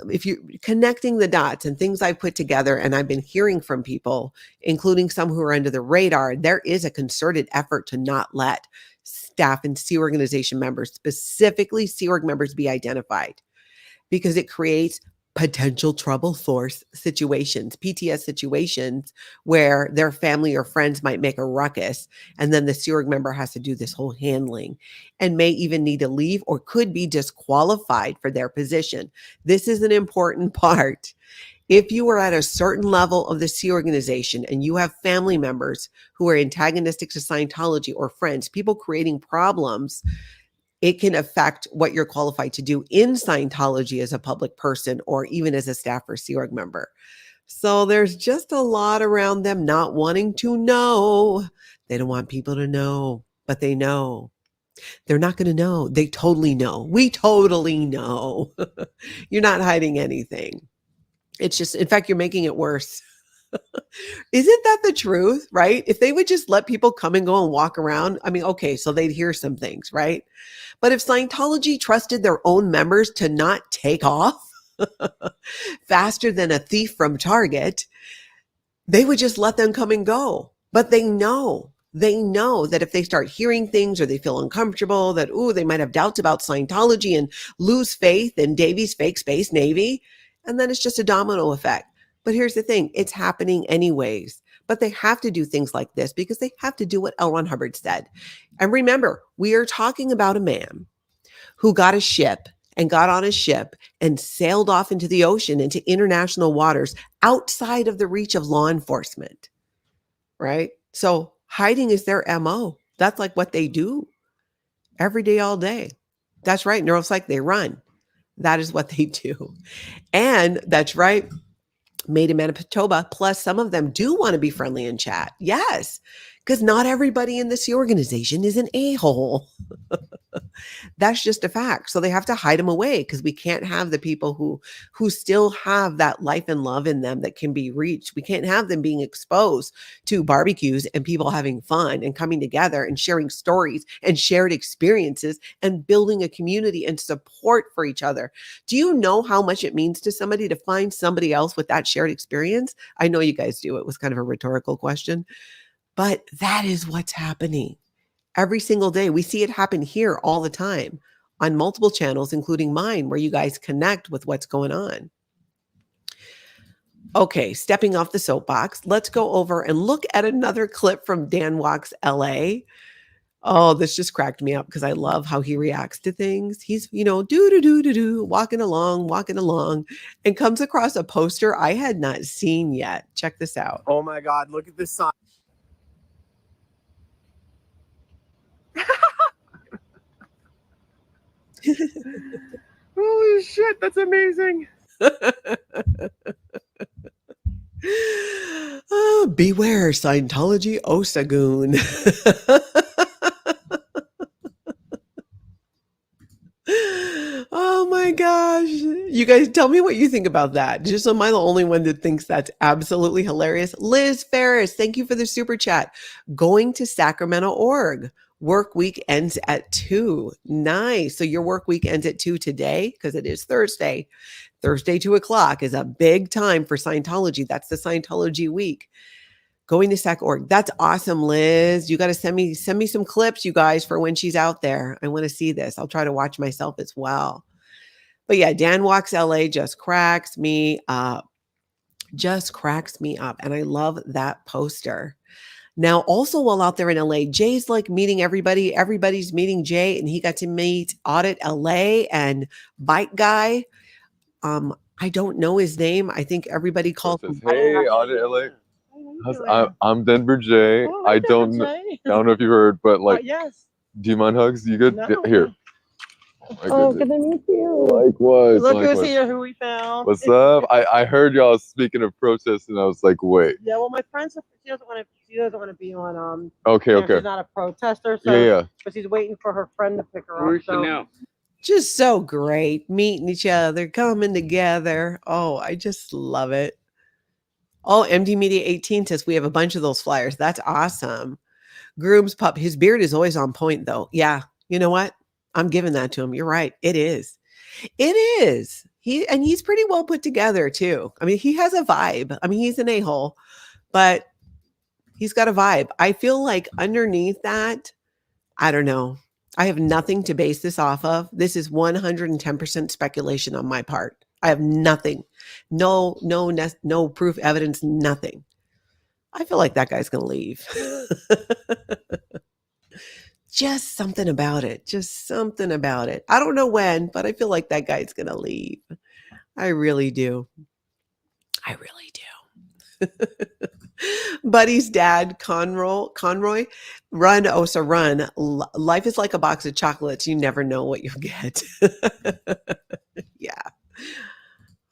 Speaker 1: if you're connecting the dots and things I put together, and I've been hearing from people, including some who are under the radar, there is a concerted effort to not let staff and Sea Organization members, specifically Sea Org members, be identified, because it creates potential trouble source situations, PTS situations, where their family or friends might make a ruckus, and then the Sea Org member has to do this whole handling and may even need to leave or could be disqualified for their position. This is an important part. If you are at a certain level of the Sea Organization and you have family members who are antagonistic to Scientology or friends, people creating problems, it can affect what you're qualified to do in Scientology as a public person or even as a staff or Sea Org member. So there's just a lot around them not wanting to know. They don't want people to know, but they know. They're not going to know. They totally know. We totally know. You're not hiding anything. It's just, in fact, you're making it worse. Isn't that the truth, right? If they would just let people come and go and walk around, I mean, okay, so they'd hear some things, right? But if Scientology trusted their own members to not take off faster than a thief from Target, they would just let them come and go. But they know that if they start hearing things or they feel uncomfortable, that, they might have doubts about Scientology and lose faith in Davy's fake space Navy. And then it's just a domino effect. But here's the thing, it's happening anyways. But they have to do things like this because they have to do what L. Ron Hubbard said. And remember, we are talking about a man who got a ship and got on a ship and sailed off into the ocean, into international waters outside of the reach of law enforcement, right? So hiding is their MO. That's like what they do every day, all day. That's right. Neuropsych, they run. That is what they do. And that's right. Made in Manitoba, plus some of them do want to be friendly in chat. Yes, because not everybody in the Sea Organization is an a-hole. That's just a fact. So they have to hide them away because we can't have the people who still have that life and love in them that can be reached. We can't have them being exposed to barbecues and people having fun and coming together and sharing stories and shared experiences and building a community and support for each other. Do you know how much it means to somebody to find somebody else with that shared experience? I know you guys do. It was kind of a rhetorical question, but that is what's happening. Every single day. We see it happen here all the time on multiple channels, including mine, where you guys connect with what's going on. Okay, stepping off the soapbox, let's go over and look at another clip from Dan Walks LA. Oh, this just cracked me up because I love how he reacts to things. He's, walking along, and comes across a poster I had not seen yet. Check this out.
Speaker 13: Oh my God, look at this sign. Holy shit, that's amazing.
Speaker 1: Oh, beware Scientology Osagoon. Oh my gosh. You guys tell me what you think about that. Just am I the only one that thinks that's absolutely hilarious? Liz Ferris, thank you for the super chat. Going to Sacramento org. Work week ends at 2. Nice. So your work week ends at 2 today because it is Thursday. Thursday, 2:00 is a big time for Scientology. That's the Scientology week. Going to Sac org. That's awesome, Liz. You got to send me some clips, you guys, for when she's out there. I want to see this. I'll try to watch myself as well. But yeah, Dan Walks LA just cracks me up. Just cracks me up. And I love that poster. Now, also while out there in LA, Jay's like meeting everybody. Everybody's meeting Jay, and he got to meet Audit LA and Bike Guy. I don't know his name. I think everybody calls him.
Speaker 10: Hey, Audit LA. I'm Denver Jay.
Speaker 14: Oh,
Speaker 10: I
Speaker 14: hi,
Speaker 10: don't
Speaker 14: Denver Jay.
Speaker 10: I don't know if you heard, but like,
Speaker 14: yes.
Speaker 10: do you mind hugs? You good?
Speaker 14: No.
Speaker 10: Here.
Speaker 14: Oh, good to meet you.
Speaker 10: Likewise.
Speaker 14: Look
Speaker 10: likewise.
Speaker 14: who's here, who we found.
Speaker 10: What's up? I heard y'all speaking of protests, and I was like, wait.
Speaker 14: Yeah, well, my friend, she doesn't want to be on.
Speaker 10: Okay,
Speaker 14: you know,
Speaker 10: okay.
Speaker 14: She's not a protester, so
Speaker 10: Yeah.
Speaker 14: but she's waiting for her friend to pick her
Speaker 10: Where's
Speaker 14: up. So.
Speaker 10: Chanel?
Speaker 1: Just so great meeting each other, coming together. Oh, I just love it. Oh, MD Media 18 says we have a bunch of those flyers. That's awesome. Groom's pup. His beard is always on point, though. Yeah, you know what? I'm giving that to him. You're right. It is. It is. He's pretty well put together too. I mean, he has a vibe. I mean, he's an a-hole, but he's got a vibe. I feel like underneath that, I don't know. I have nothing to base this off of. This is 110% speculation on my part. I have nothing. No proof, evidence, nothing. I feel like that guy's going to leave. Just something about it. Just something about it. I don't know when, but I feel like that guy's going to leave. I really do. I really do. Buddy's dad, Conroy, run, Osa, run. Life is like a box of chocolates. You never know what you'll get. Yeah.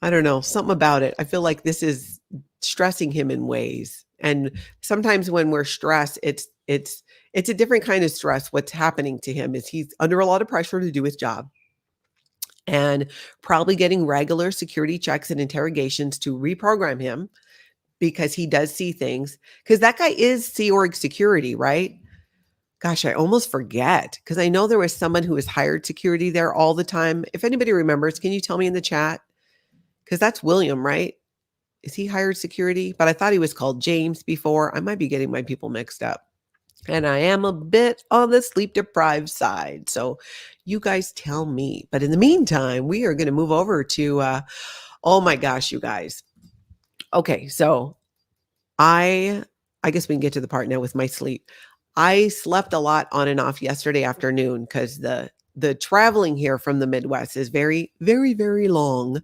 Speaker 1: I don't know. Something about it. I feel like this is stressing him in ways. And sometimes when we're stressed, it's a different kind of stress. What's happening to him is he's under a lot of pressure to do his job and probably getting regular security checks and interrogations to reprogram him because he does see things. Because that guy is Sea Org security, right? Gosh, I almost forget because I know there was someone who was hired security there all the time. If anybody remembers, can you tell me in the chat? Because that's William, right? Is he hired security? But I thought he was called James before. I might be getting my people mixed up. And I am a bit on the sleep deprived side. So you guys tell me. But in the meantime, we are going to move over to, oh my gosh, you guys. Okay, so I guess we can get to the part now with my sleep. I slept a lot on and off yesterday afternoon because the traveling here from the Midwest is very, very, very long.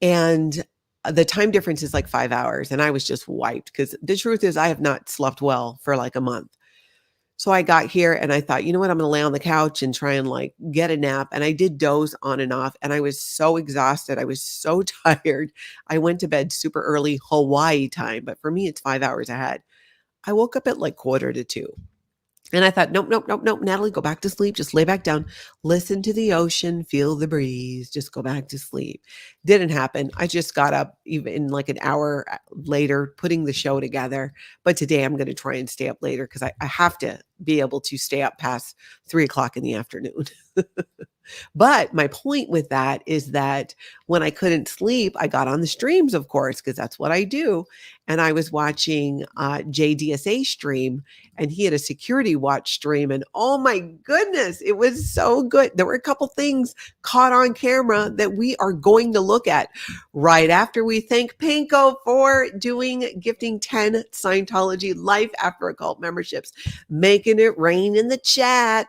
Speaker 1: And the time difference is like 5 hours. And I was just wiped because the truth is I have not slept well for like a month. So I got here and I thought, you know what? I'm going to lay on the couch and try and like get a nap. And I did doze on and off. And I was so exhausted. I was so tired. I went to bed super early Hawaii time. But for me, it's 5 hours ahead. I woke up at like 1:45. And I thought, nope. Natalie, go back to sleep. Just lay back down. Listen to the ocean. Feel the breeze. Just go back to sleep. Didn't happen. I just got up even like an hour later, putting the show together. But today I'm going to try and stay up later because I have to be able to stay up past 3:00 in the afternoon. But my point with that is that when I couldn't sleep, I got on the streams, of course, because that's what I do. And I was watching JDSA stream, and he had a security watch stream. And oh my goodness, it was so good. There were a couple things caught on camera that we are going to look at right after we thank Panko for gifting 10 Scientology Life After a Cult memberships, making it rain in the chat.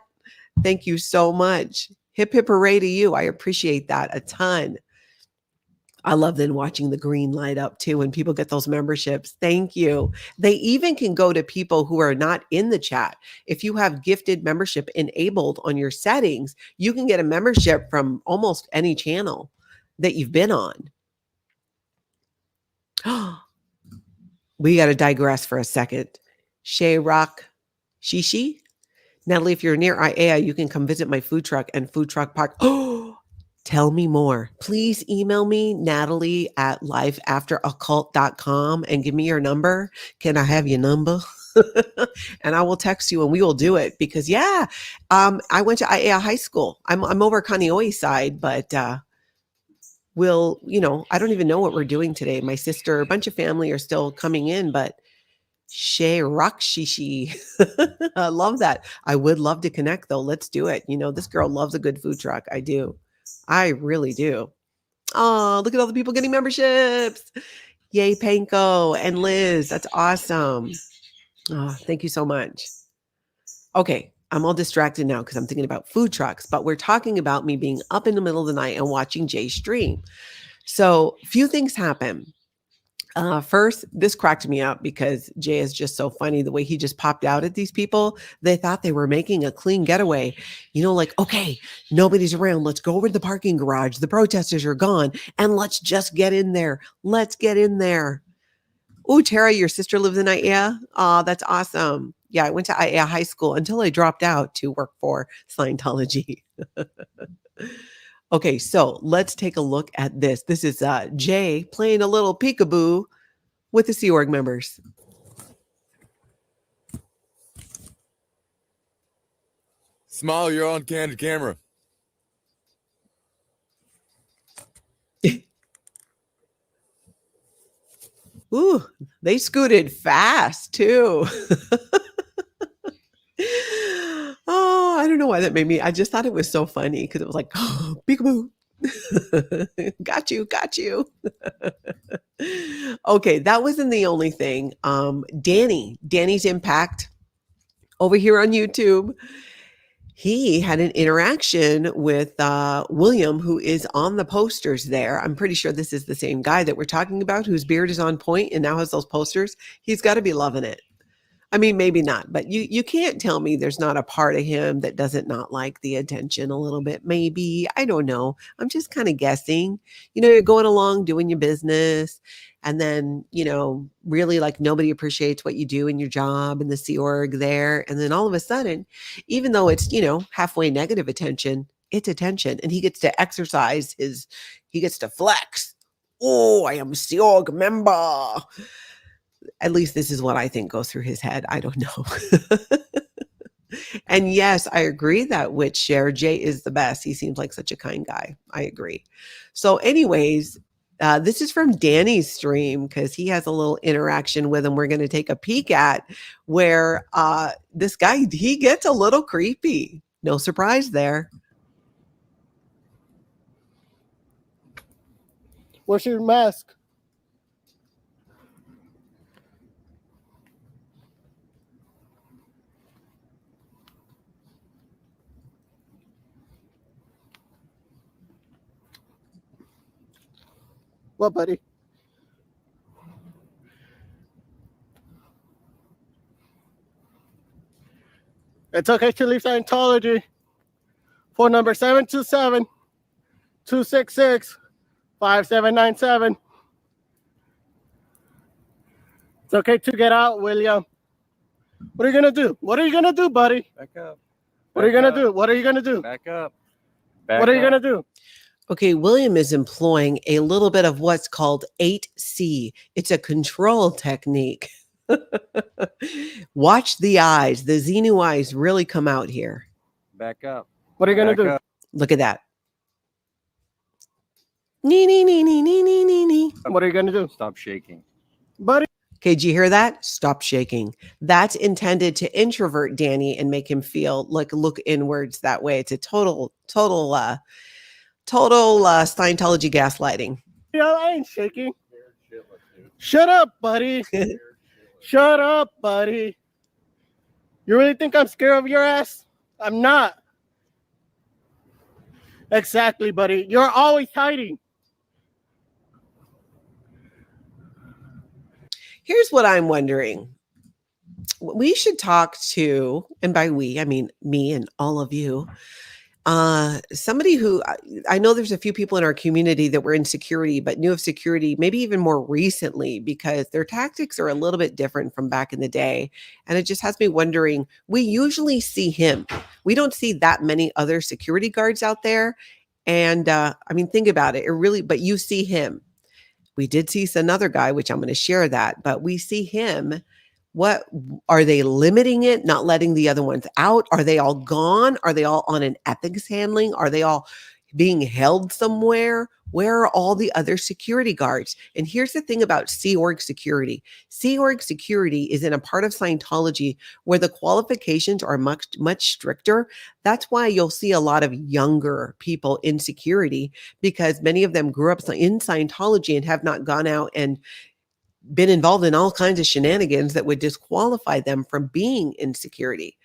Speaker 1: Thank you so much. Hip hip hooray to you. I appreciate that a ton. I love then watching the green light up too when people get those memberships. Thank you. They even can go to people who are not in the chat. If you have gifted membership enabled on your settings, you can get a membership from almost any channel that you've been on. We got to digress for a second. Shay Rock Shishi. Natalie, if you're near IAEA, you can come visit my food truck and food truck park. Oh, Tell me more. Please email me, Natalie@lifeafteroccult.com, and give me your number. Can I have your number? And I will text you and we will do it because I went to IAA high school. I'm over Kaneohe side, but I don't even know what we're doing today. My sister, a bunch of family are still coming in, but Shay Rakshishi. I love that. I would love to connect though. Let's do it. This girl loves a good food truck. I do. I really do. Oh, look at all the people getting memberships. Yay, Panko and Liz. That's awesome. Oh, thank you so much. Okay, I'm all distracted now because I'm thinking about food trucks, but we're talking about me being up in the middle of the night and watching Jay stream. So a few things happen. First, this cracked me up because Jay is just so funny. The way he just popped out at these people, they thought they were making a clean getaway. Like, okay, nobody's around. Let's go over to the parking garage. The protesters are gone. And let's just get in there. Let's get in there. Oh, Tara, your sister lives in IAEA? Oh, that's awesome. Yeah, I went to IAEA high school until I dropped out to work for Scientology. Okay, so let's take a look at this. This is Jay playing a little peekaboo with the Sea Org members.
Speaker 10: Smile, you're on candid camera.
Speaker 1: Ooh, they scooted fast too. Oh, I don't know why that made me. I just thought it was so funny because it was like, oh, peekaboo. Got you. Okay, that wasn't the only thing. Danny's Impact over here on YouTube. He had an interaction with William, who is on the posters there. I'm pretty sure this is the same guy that we're talking about, whose beard is on point and now has those posters. He's got to be loving it. I mean, maybe not, but you can't tell me there's not a part of him that doesn't not like the attention a little bit. Maybe, I don't know. I'm just kind of guessing. You're going along doing your business, and then, really like nobody appreciates what you do in your job in the Sea Org there. And then all of a sudden, even though it's, halfway negative attention, it's attention. And he gets to exercise he gets to flex. Oh, I am a Sea Org member. At least this is what I think goes through his head. I don't know. And yes, I agree that with Cher, Jay is the best. He seems like such a kind guy. I agree. So anyways, this is from Danny's stream because he has a little interaction with him we're going to take a peek at where this guy, he gets a little creepy. No surprise there.
Speaker 13: Where's your mask? What, buddy? It's okay to leave Scientology. Phone number 727-266-5797. It's okay to get out, William. What are you gonna do? What are you gonna do, buddy?
Speaker 6: Back up.
Speaker 13: What are you gonna do? What are you gonna do?
Speaker 6: Back up.
Speaker 13: What are you gonna do?
Speaker 1: Okay, William is employing a little bit of what's called 8C. It's a control technique. Watch the eyes. The Xenu eyes really come out here.
Speaker 6: Back up.
Speaker 13: What are you gonna do?
Speaker 1: Look at that. Nee.
Speaker 13: What are you gonna do?
Speaker 6: Stop shaking.
Speaker 13: Buddy.
Speaker 1: Okay, did you hear that? Stop shaking. That's intended to introvert Danny and make him feel like look inwards that way. It's a total Scientology gaslighting.
Speaker 13: Yeah, I ain't shaking. Shut up, buddy. Shut up, buddy. You really think I'm scared of your ass? I'm not. Exactly, buddy. You're always hiding.
Speaker 1: Here's what I'm wondering. We should talk to, and by we, I mean me and all of you, somebody who I know there's a few people in our community that were in security, but knew of security maybe even more recently because their tactics are a little bit different from back in the day. And it just has me wondering, we usually see him. We don't see that many other security guards out there. And I mean, think about it. It really, but you see him. We did see another guy, which I'm going to share that, but we see him. What are they limiting it, not letting the other ones out? Are they all gone? Are they all on an ethics handling? Are they all being held somewhere? Where are all the other security guards? And here's the thing about Sea Org security. Sea Org security is in a part of Scientology where the qualifications are much, much stricter. That's why you'll see a lot of younger people in security, because many of them grew up in Scientology and have not gone out and been involved in all kinds of shenanigans that would disqualify them from being in security.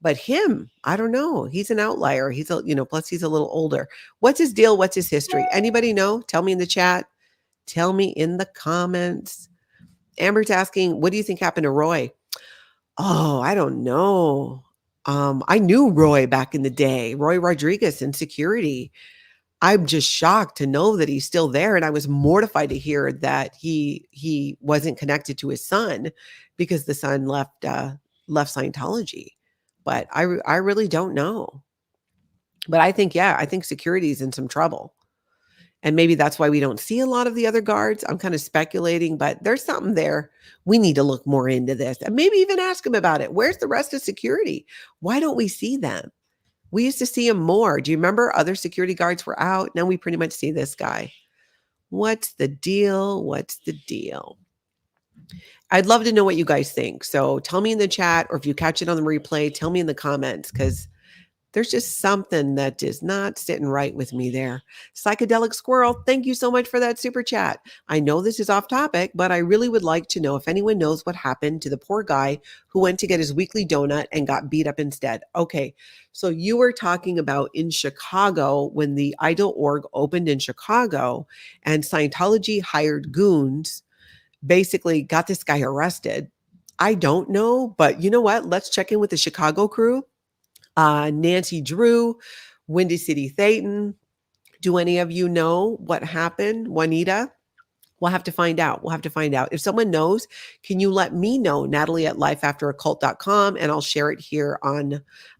Speaker 1: But him, I don't know. He's an outlier. He's plus he's a little older. What's his deal? What's his history? Anybody know? Tell me in the chat. Tell me in the comments. Amber's asking, what do you think happened to Roy? Oh, I don't know. I knew Roy back in the day, Roy Rodriguez in security. I'm just shocked to know that he's still there. And I was mortified to hear that he wasn't connected to his son because the son left Scientology. But I really don't know. But I think security is in some trouble. And maybe that's why we don't see a lot of the other guards. I'm kind of speculating, but there's something there. We need to look more into this and maybe even ask him about it. Where's the rest of security? Why don't we see them? We used to see him more. Do you remember other security guards were out? Now we pretty much see this guy. What's the deal? What's the deal? I'd love to know what you guys think. So tell me in the chat, or if you catch it on the replay, tell me in the comments, because there's just something that is not sitting right with me there. Psychedelic Squirrel, thank you so much for that super chat. I know this is off topic, but I really would like to know if anyone knows what happened to the poor guy who went to get his weekly donut and got beat up instead. Okay, so you were talking about in Chicago when the Idol Org opened in Chicago and Scientology hired goons, basically got this guy arrested. I don't know, but you know what? Let's check in with the Chicago crew. Nancy Drew, Windy City Thetan. Do any of you know what happened? Juanita? We'll have to find out. If someone knows, can you let me know, Natalie at lifeafteroccult.com, and I'll share it here on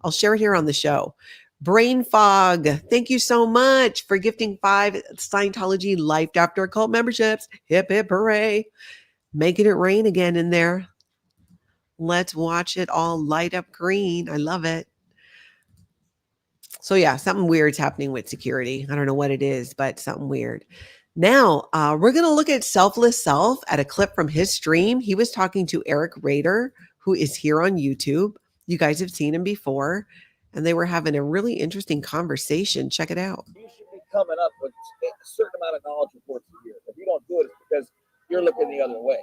Speaker 1: the show. Brain Fog, thank you so much for gifting 5 Scientology Life After Occult memberships. Hip, hip, hooray. Making it rain again in there. Let's watch it all light up green. I love it. So yeah, something weird's happening with security. I don't know what it is, but something weird. Now, we're going to look at Selfless Self at a clip from his stream. He was talking to Eric Rader, who is here on YouTube. You guys have seen him before, and they were having a really interesting conversation. Check it out.
Speaker 15: You should be coming up with a certain amount of knowledge reports a year. If you don't do it, it's because you're looking the other way.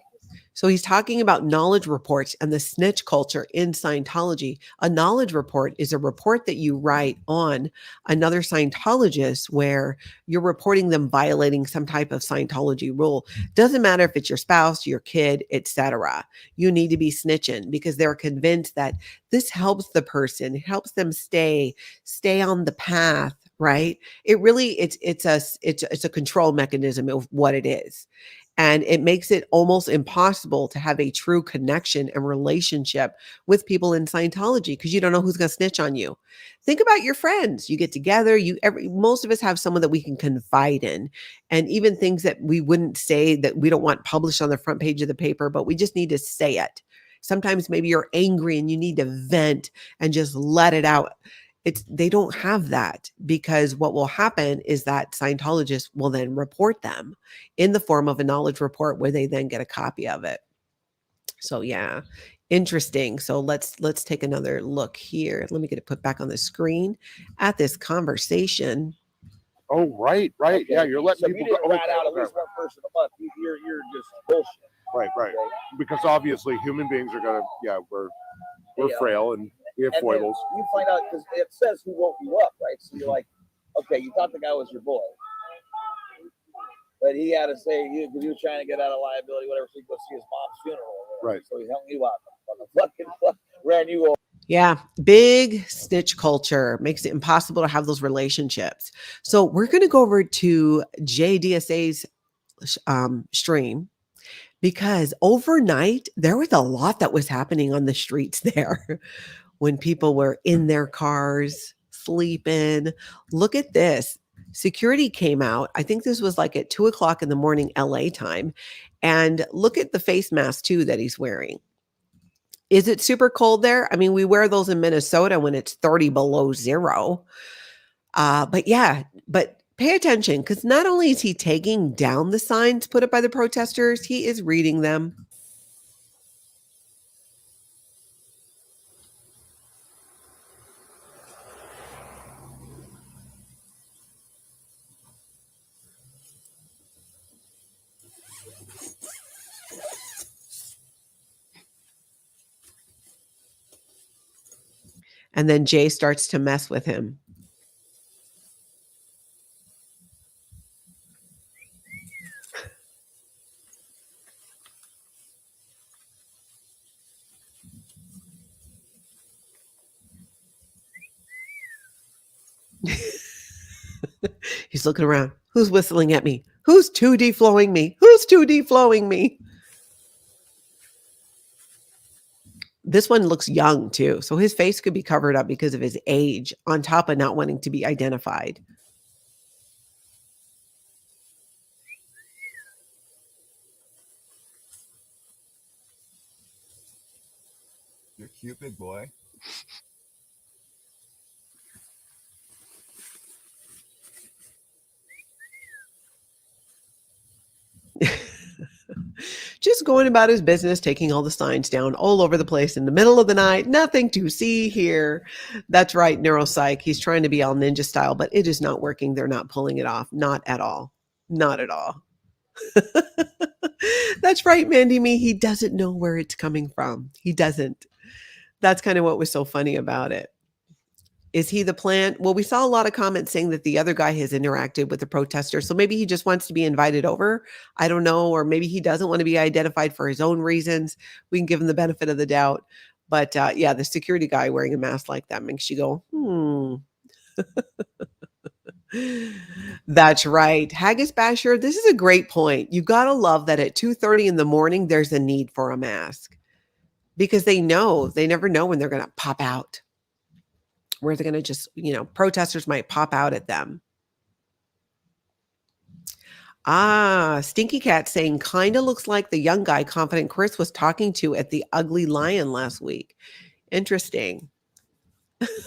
Speaker 1: So he's talking about knowledge reports and the snitch culture in Scientology. A knowledge report is a report that you write on another Scientologist where you're reporting them violating some type of Scientology rule. Doesn't matter if it's your spouse, your kid, etc. You need to be snitching because they're convinced that this helps the person, it helps them stay on the path, right? It really it's a control mechanism of what it is. And it makes it almost impossible to have a true connection and relationship with people in Scientology because you don't know who's going to snitch on you. Think about your friends. You get together. Most of us have someone that we can confide in, and even things that we wouldn't say that we don't want published on the front page of the paper, but we just need to say it. Sometimes maybe you're angry and you need to vent and just let it out. They don't have that because what will happen is that Scientologists will then report them in the form of a knowledge report where they then get a copy of it. So yeah, interesting. So let's take another look here. Let me get it put back on the screen at this conversation.
Speaker 16: Oh, right. Okay. Yeah, you're letting
Speaker 15: people go. Rat out at least one person a month. You're just bullshit.
Speaker 16: Right. Okay. Because obviously human beings are gonna, we're frail and we have foibles.
Speaker 15: You find out because it says who woke you up, right? So you're like, okay, you thought the guy was your boy, but he had to say you were trying to get out of liability, whatever. So you go see his mom's funeral, right? So he hung you out on the fucking ran you over.
Speaker 1: Yeah, big snitch culture makes it impossible to have those relationships. So we're going to go over to JDSA's stream. Because overnight, there was a lot that was happening on the streets there when people were in their cars, sleeping. Look at this. security came out. I think this was like at 2:00 in the morning, LA time. And look at the face mask too that he's wearing. Is it super cold there? I mean, we wear those in Minnesota when it's 30 below zero. But pay attention, because not only is he taking down the signs put up by the protesters, he is reading them. And then Jay starts to mess with him. He's looking around. Who's whistling at me? Who's 2D flowing me? Who's 2D flowing me? This one looks young too. So his face could be covered up because of his age, on top of not wanting to be identified.
Speaker 10: You're cute, big boy.
Speaker 1: Just going about his business, taking all the signs down all over the place in the middle of the night. Nothing to see here. That's right, neuropsych. He's trying to be all ninja style, but it is not working. They're not pulling it off. Not at all. Not at all. That's right, Mandy Me. He doesn't know where it's coming from. He doesn't. That's kind of what was so funny about it. Is he the plant? Well, we saw a lot of comments saying that the other guy has interacted with the protester. So maybe he just wants to be invited over. I don't know. Or maybe he doesn't want to be identified for his own reasons. We can give him the benefit of the doubt. But yeah, the security guy wearing a mask like that makes you go, That's right. Haggis Basher, this is a great point. You got to love that at 2:30 in the morning, there's a need for a mask. Because they never know when they're going to pop out. Where they're going to just, protesters might pop out at them. Stinky Cat saying kind of looks like the young guy Confident Chris was talking to at the Ugly Lion last week. Interesting.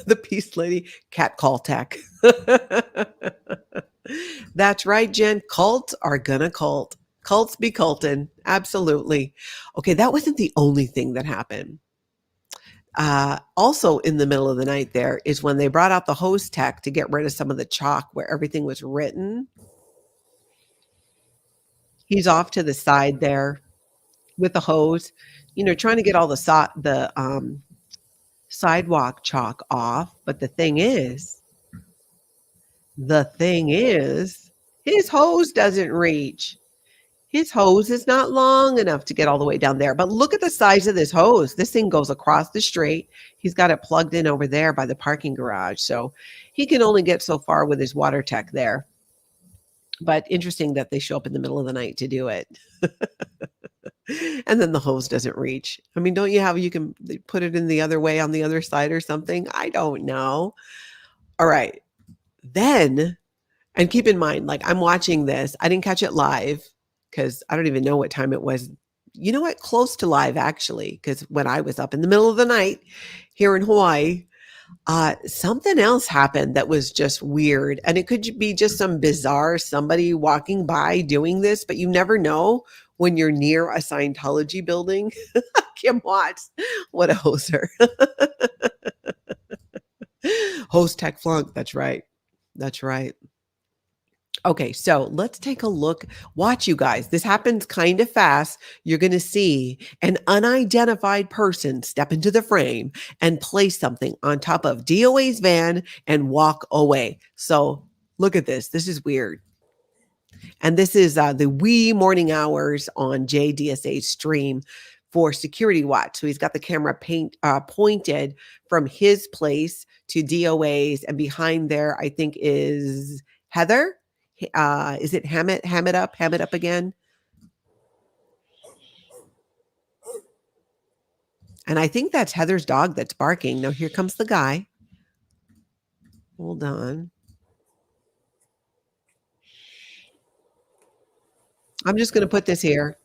Speaker 1: The Peace Lady, Cat Call Tech. That's right, Jen. Cults are gonna cult. Cults be cultin'. Absolutely. Okay, that wasn't the only thing that happened. Also in the middle of the night there is when they brought out the hose tech to get rid of some of the chalk where everything was written. He's off to the side there with the hose, trying to get all the sidewalk chalk off. But the thing is, his hose doesn't reach. His hose is not long enough to get all the way down there. But look at the size of this hose. This thing goes across the street. He's got it plugged in over there by the parking garage. So he can only get so far with his water tech there. But interesting that they show up in the middle of the night to do it. And then the hose doesn't reach. I mean, don't you can put it in the other way on the other side or something? I don't know. All right. Then, and keep in mind, like I'm watching this. I didn't catch it live because I don't even know what time it was. You know what? Close to live, actually, because when I was up in the middle of the night here in Hawaii, something else happened that was just weird. And it could be just some bizarre somebody walking by doing this, but you never know when you're near a Scientology building. Kim Watts, what a hoser. Host tech flunk. That's right. That's right. Okay, so let's take a look. Watch, you guys. This happens kind of fast. You're going to see an unidentified person step into the frame and place something on top of D.O.A.'s van and walk away. So look at this. This is weird. And this is the wee morning hours on JDSA's stream for security watch. So he's got the camera pointed from his place to D.O.A.'s, and behind there, I think, is Heather. Is it ham it up again? And I think that's Heather's dog that's barking. Now here comes the guy. Hold on. I'm just going to put this here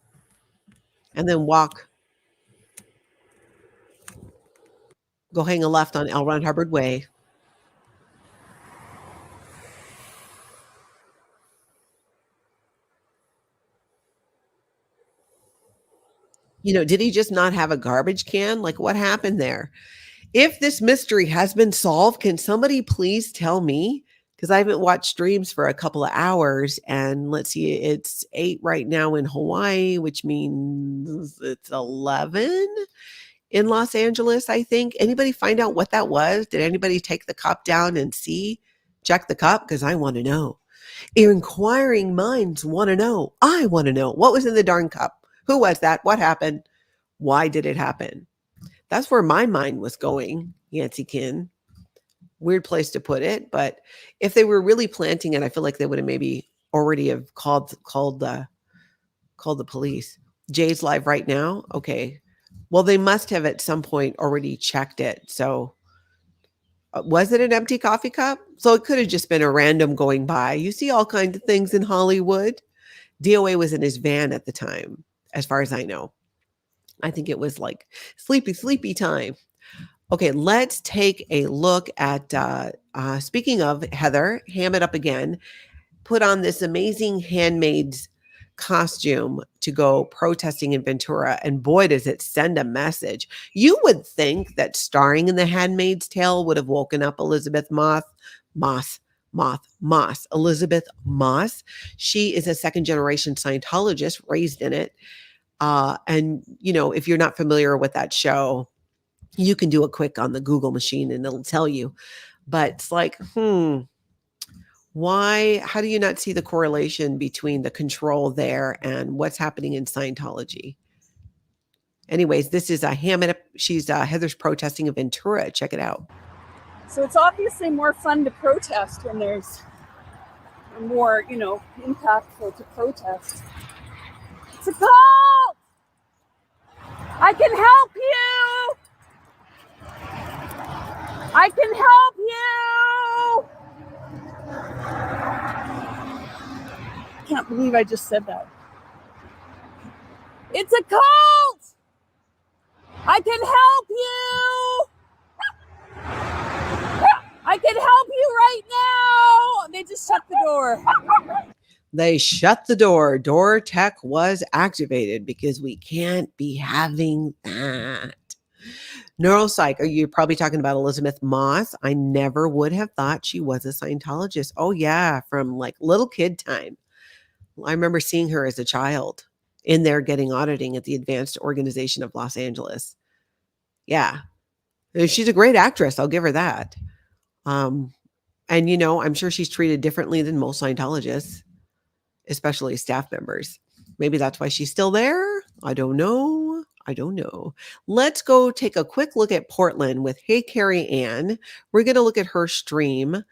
Speaker 1: and then go hang a left on L. Ron Hubbard Way. Did he just not have a garbage can? Like, what happened there? If this mystery has been solved, can somebody please tell me? Because I haven't watched streams for a couple of hours. And let's see, it's 8 right now in Hawaii, which means it's 11 in Los Angeles, I think. Anybody find out what that was? Did anybody take the cup down and check the cup? Because I want to know. Inquiring minds want to know. I want to know. What was in the darn cup? Who was that? What happened? Why did it happen? That's where my mind was going, Yancy Kin. Weird place to put it, but if they were really planting it, I feel like they would have maybe already have called the police. Jay's live right now. Okay. Well, they must have at some point already checked it. So was it an empty coffee cup? So it could have just been a random going by. You see all kinds of things in Hollywood. D.O.A. was in his van at the time, as far as I know. I think it was like sleepy time. Okay, let's take a look at, speaking of Heather, ham it up again, put on this amazing Handmaid's costume to go protesting in Ventura. And boy, does it send a message. You would think that starring in The Handmaid's Tale would have woken up Elizabeth Moss. Elizabeth Moss. She is a second-generation Scientologist raised in it. And, if you're not familiar with that show, you can do a quick on the Google machine and it'll tell you. But it's like, why? How do you not see the correlation between the control there and what's happening in Scientology? Anyways, this is a ham it up. She's Heather's protesting in Ventura. Check it out.
Speaker 17: So it's obviously more fun to protest when there's more, impactful to protest. It's a cult! I can help you! I can help you! I can't believe I just said that. It's a cult! I can help you! I can help you right now! They just shut the door.
Speaker 1: They shut the door. Door tech was activated because we can't be having that. Neuropsych, you're probably talking about Elizabeth Moss. I never would have thought she was a Scientologist. Oh yeah, from like little kid time. I remember seeing her as a child in there getting auditing at the Advanced Organization of Los Angeles. Yeah. She's a great actress. I'll give her that. And I'm sure she's treated differently than most Scientologists, especially staff members. Maybe that's why she's still there. I don't know. Let's go take a quick look at Portland with Hey Carrie Ann. We're going to look at her stream.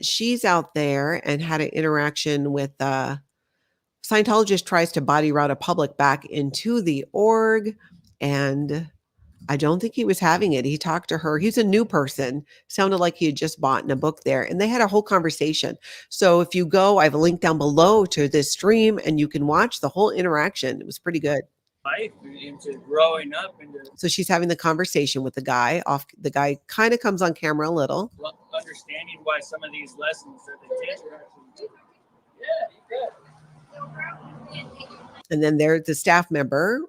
Speaker 1: She's out there and had an interaction with Scientologist tries to body route a public back into the org, and I don't think he was having it. He talked to her. He's a new person. Sounded like he had just bought a book there, and they had a whole conversation. So if you go, I have a link down below to this stream, and you can watch the whole interaction. It was pretty good.
Speaker 18: Life into growing up into
Speaker 1: So she's having the conversation with the guy. The guy kind of comes on camera a little.
Speaker 18: understanding why some of these lessons that they teach are actually
Speaker 1: And then there's the staff member,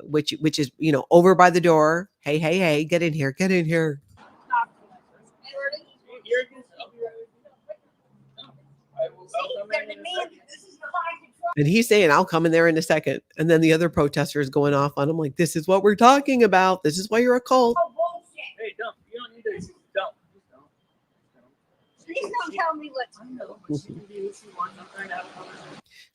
Speaker 1: which is over by the door. Hey, get in here. And he's saying, I'll come in there in a second. And then the other protester is going off on him like, this is what we're talking about. This is why you're a cult.
Speaker 18: Hey, don't. You don't need to. Don't.
Speaker 12: Please don't tell me what to do.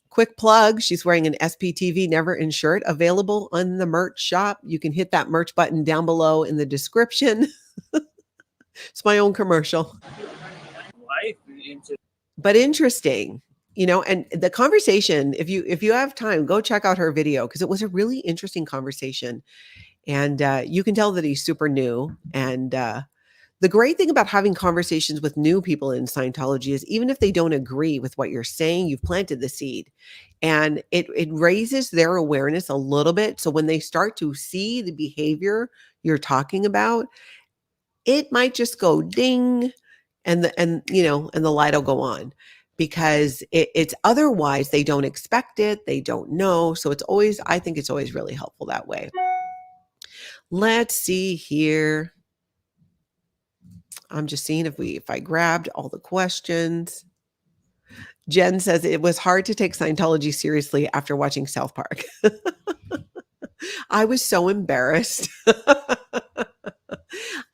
Speaker 1: Quick plug. She's wearing an SPTV Never In shirt available on the merch shop. You can hit that merch button down below in the description. It's my own commercial. But interesting. And the conversation, if you have time, go check out her video because it was a really interesting conversation. And you can tell that he's super new. And The great thing about having conversations with new people in Scientology is even if they don't agree with what you're saying, you've planted the seed, and it raises their awareness a little bit. So when they start to see the behavior you're talking about, it might just go ding, and the light will go on, because it's otherwise they don't expect it, they don't know. So I think it's always really helpful that way. Let's see here. I'm just seeing if I grabbed all the questions. Jen says it was hard to take Scientology seriously after watching South Park. I was so embarrassed.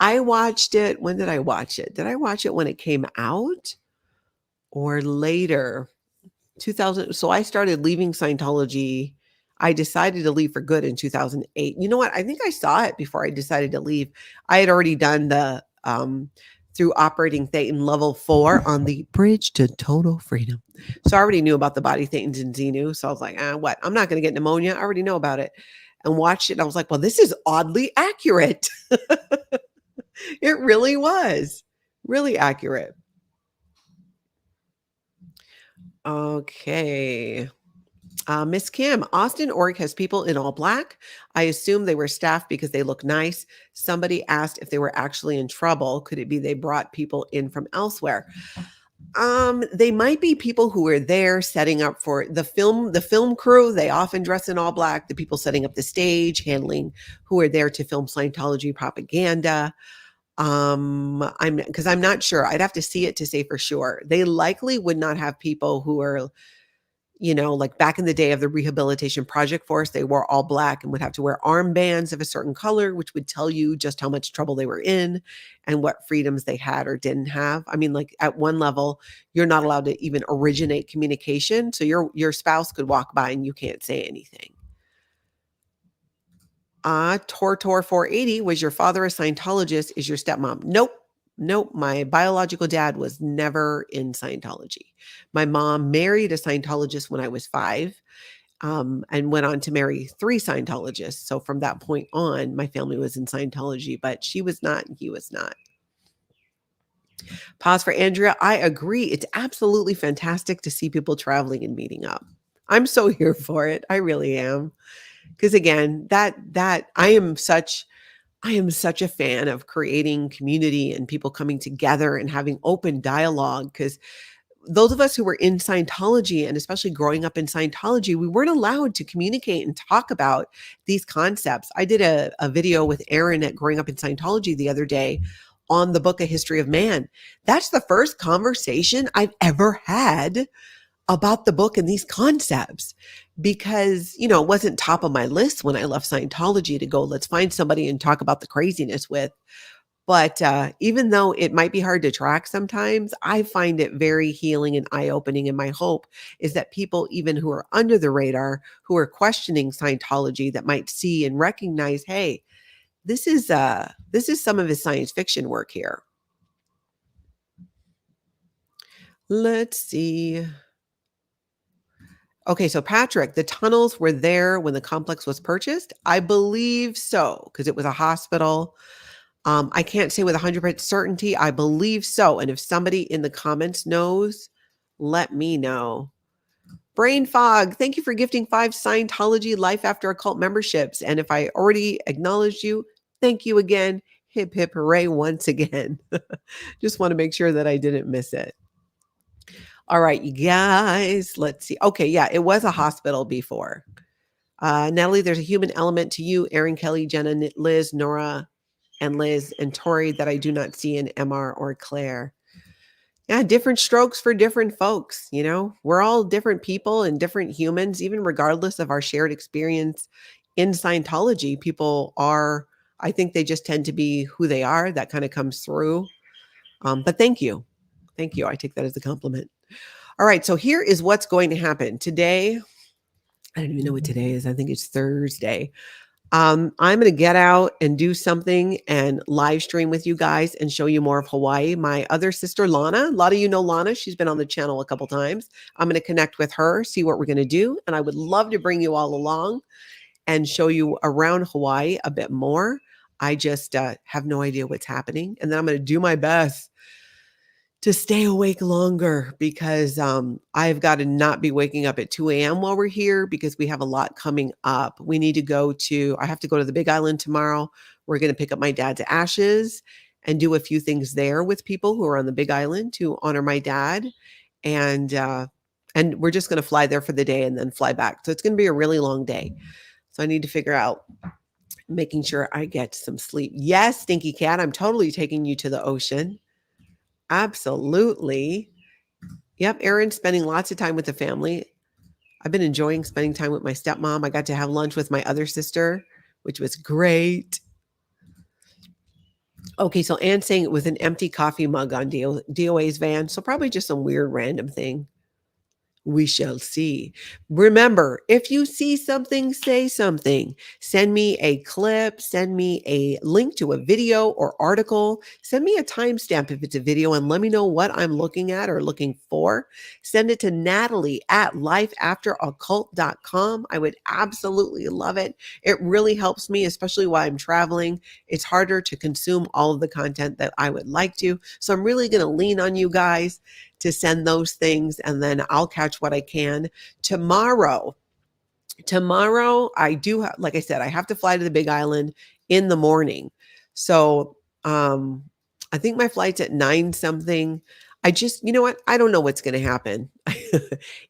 Speaker 1: I watched it. When did I watch it? Did I watch it when it came out or later? 2000. So I started leaving Scientology. I decided to leave for good in 2008. You know what? I think I saw it before I decided to leave. I had already done the through operating Thetan level 4 on the bridge to total freedom. So I already knew about the body Thetans and Xenu. So I was like, what? I'm not going to get pneumonia. I already know about it. And watched it. And I was like, well, this is oddly accurate. It really was really accurate. Okay. Miss Kim, Austin Org has people in all black. I assume they were staff because they look nice. Somebody asked if they were actually in trouble. Could it be they brought people in from elsewhere? They might be people who were there setting up for the film crew. They often dress in all black. The people setting up the stage, who are there to film Scientology propaganda. I'm not sure. I'd have to see it to say for sure. They likely would not have people who are, like back in the day of the Rehabilitation Project Force, they wore all black and would have to wear armbands of a certain color, which would tell you just how much trouble they were in and what freedoms they had or didn't have. I mean, like at one level, you're not allowed to even originate communication. So your spouse could walk by and you can't say anything. Tortor 480, was your father a Scientologist? Is your stepmom? Nope. My biological dad was never in Scientology. My mom married a Scientologist when I was 5, and went on to marry 3 Scientologists. So from that point on, my family was in Scientology, but she was not and he was not. Pause for Andrea. I agree. It's absolutely fantastic to see people traveling and meeting up. I'm so here for it. I really am. Because again, that I am such a fan of creating community and people coming together and having open dialogue. Because those of us who were in Scientology, and especially growing up in Scientology, we weren't allowed to communicate and talk about these concepts. I did a video with Aaron at Growing Up in Scientology the other day on the book A History of Man. That's the first conversation I've ever had about the book and these concepts, because, it wasn't top of my list when I left Scientology to go, let's find somebody and talk about the craziness with. But even though it might be hard to track sometimes, I find it very healing and eye-opening. And my hope is that people, even who are under the radar, who are questioning Scientology, that might see and recognize, hey, this is some of his science fiction work here. Let's see. Okay, so Patrick, the tunnels were there when the complex was purchased? I believe so, because it was a hospital. I can't say with 100% certainty. I believe so. And if somebody in the comments knows, let me know. Brain Fog, thank you for gifting 5 Scientology Life After Occult memberships. And if I already acknowledged you, thank you again. Hip, hip, hooray once again. Just want to make sure that I didn't miss it. All right, you guys, let's see. Okay, yeah, it was a hospital before. Natalie, there's a human element to you, Aaron, Kelly, Jenna, Liz, Nora, and Liz, and Tori that I do not see in MR or Claire. Yeah, different strokes for different folks, We're all different people and different humans, even regardless of our shared experience in Scientology. People are, I think they just tend to be who they are. That kind of comes through. But thank you. Thank you. I take that as a compliment. All right, so here is what's going to happen today. I don't even know what today is. I think it's Thursday. I'm going to get out and do something and live stream with you guys and show you more of Hawaii. My other sister, Lana, a lot of you know Lana. She's been on the channel a couple times. I'm going to connect with her, see what we're going to do. And I would love to bring you all along and show you around Hawaii a bit more. I just have no idea what's happening. And then I'm going to do my best to stay awake longer because I've got to not be waking up at 2 a.m. while we're here because we have a lot coming up. I have to go to the Big Island tomorrow. We're going to pick up my dad's ashes and do a few things there with people who are on the Big Island to honor my dad. And we're just going to fly there for the day and then fly back. So it's going to be a really long day. So I need to figure out making sure I get some sleep. Yes, Stinky Cat, I'm totally taking you to the ocean. Absolutely. Yep, Erin's spending lots of time with the family. I've been enjoying spending time with my stepmom. I got to have lunch with my other sister, which was great. Okay, so Anne's saying it was an empty coffee mug on D.O.A.'s van, so probably just some weird random thing. We shall see. Remember, if you see something, say something. Send me a clip, send me a link to a video or article, send me a timestamp if it's a video and let me know what I'm looking at or looking for. Send it to Natalie at lifeafteroccult.com. I would absolutely love it. It really helps me, especially while I'm traveling. It's harder to consume all of the content that I would like to. So I'm really going to lean on you guys to send those things, and then I'll catch what I can. Tomorrow, I do, like I said, I have to fly to the Big Island in the morning. So I think my flight's at 9 something. You know what? I don't know what's going to happen.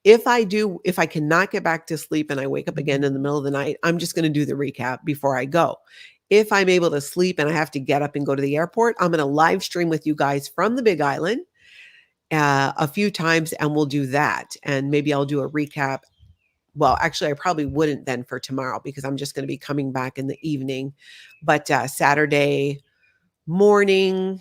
Speaker 1: If I cannot get back to sleep and I wake up again in the middle of the night, I'm just going to do the recap before I go. If I'm able to sleep and I have to get up and go to the airport, I'm going to live stream with you guys from the Big Island a few times, and we'll do that. And maybe I'll do a recap. Well, actually, I probably wouldn't then for tomorrow because I'm just going to be coming back in the evening. But Saturday morning,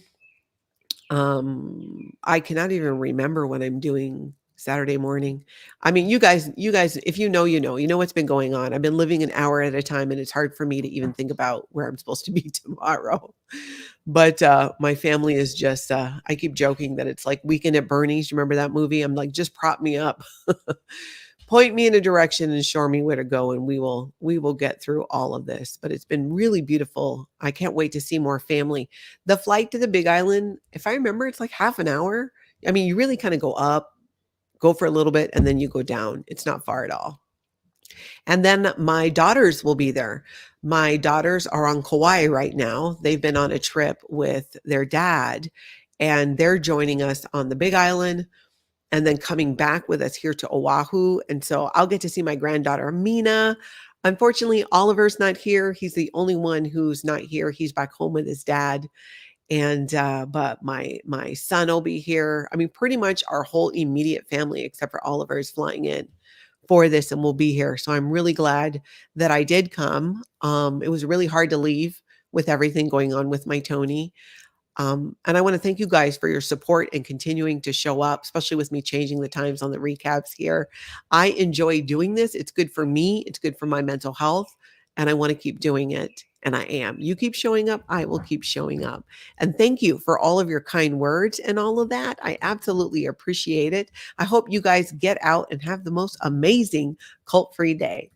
Speaker 1: I cannot even remember when I'm doing Saturday morning. I mean, you guys, if you know what's been going on. I've been living an hour at a time, and it's hard for me to even think about where I'm supposed to be tomorrow. But my family is just, I keep joking that it's like Weekend at Bernie's. You remember that movie? I'm like, just prop me up, point me in a direction and show me where to go. And we will get through all of this, but it's been really beautiful. I can't wait to see more family. The flight to the Big Island, if I remember, it's like half an hour. I mean, you really kind of go up, go for a little bit, and then you go down. It's not far at all. And then my daughters will be there. My daughters are on Kauai right now. They've been on a trip with their dad, and they're joining us on the Big Island and then coming back with us here to Oahu. And so I'll get to see my granddaughter, Mina. Unfortunately, Oliver's not here. He's the only one who's not here. He's back home with his dad. And but my son will be here. I mean, pretty much our whole immediate family, except for Oliver, is flying in for this and will be here. So I'm really glad that I did come. It was really hard to leave with everything going on with my Tony. And I want to thank you guys for your support and continuing to show up, especially with me changing the times on the recaps here. I enjoy doing this. It's good for me. It's good for my mental health. And I want to keep doing it. And I am. You keep showing up, I will keep showing up. And thank you for all of your kind words and all of that. I absolutely appreciate it. I hope you guys get out and have the most amazing cult-free day.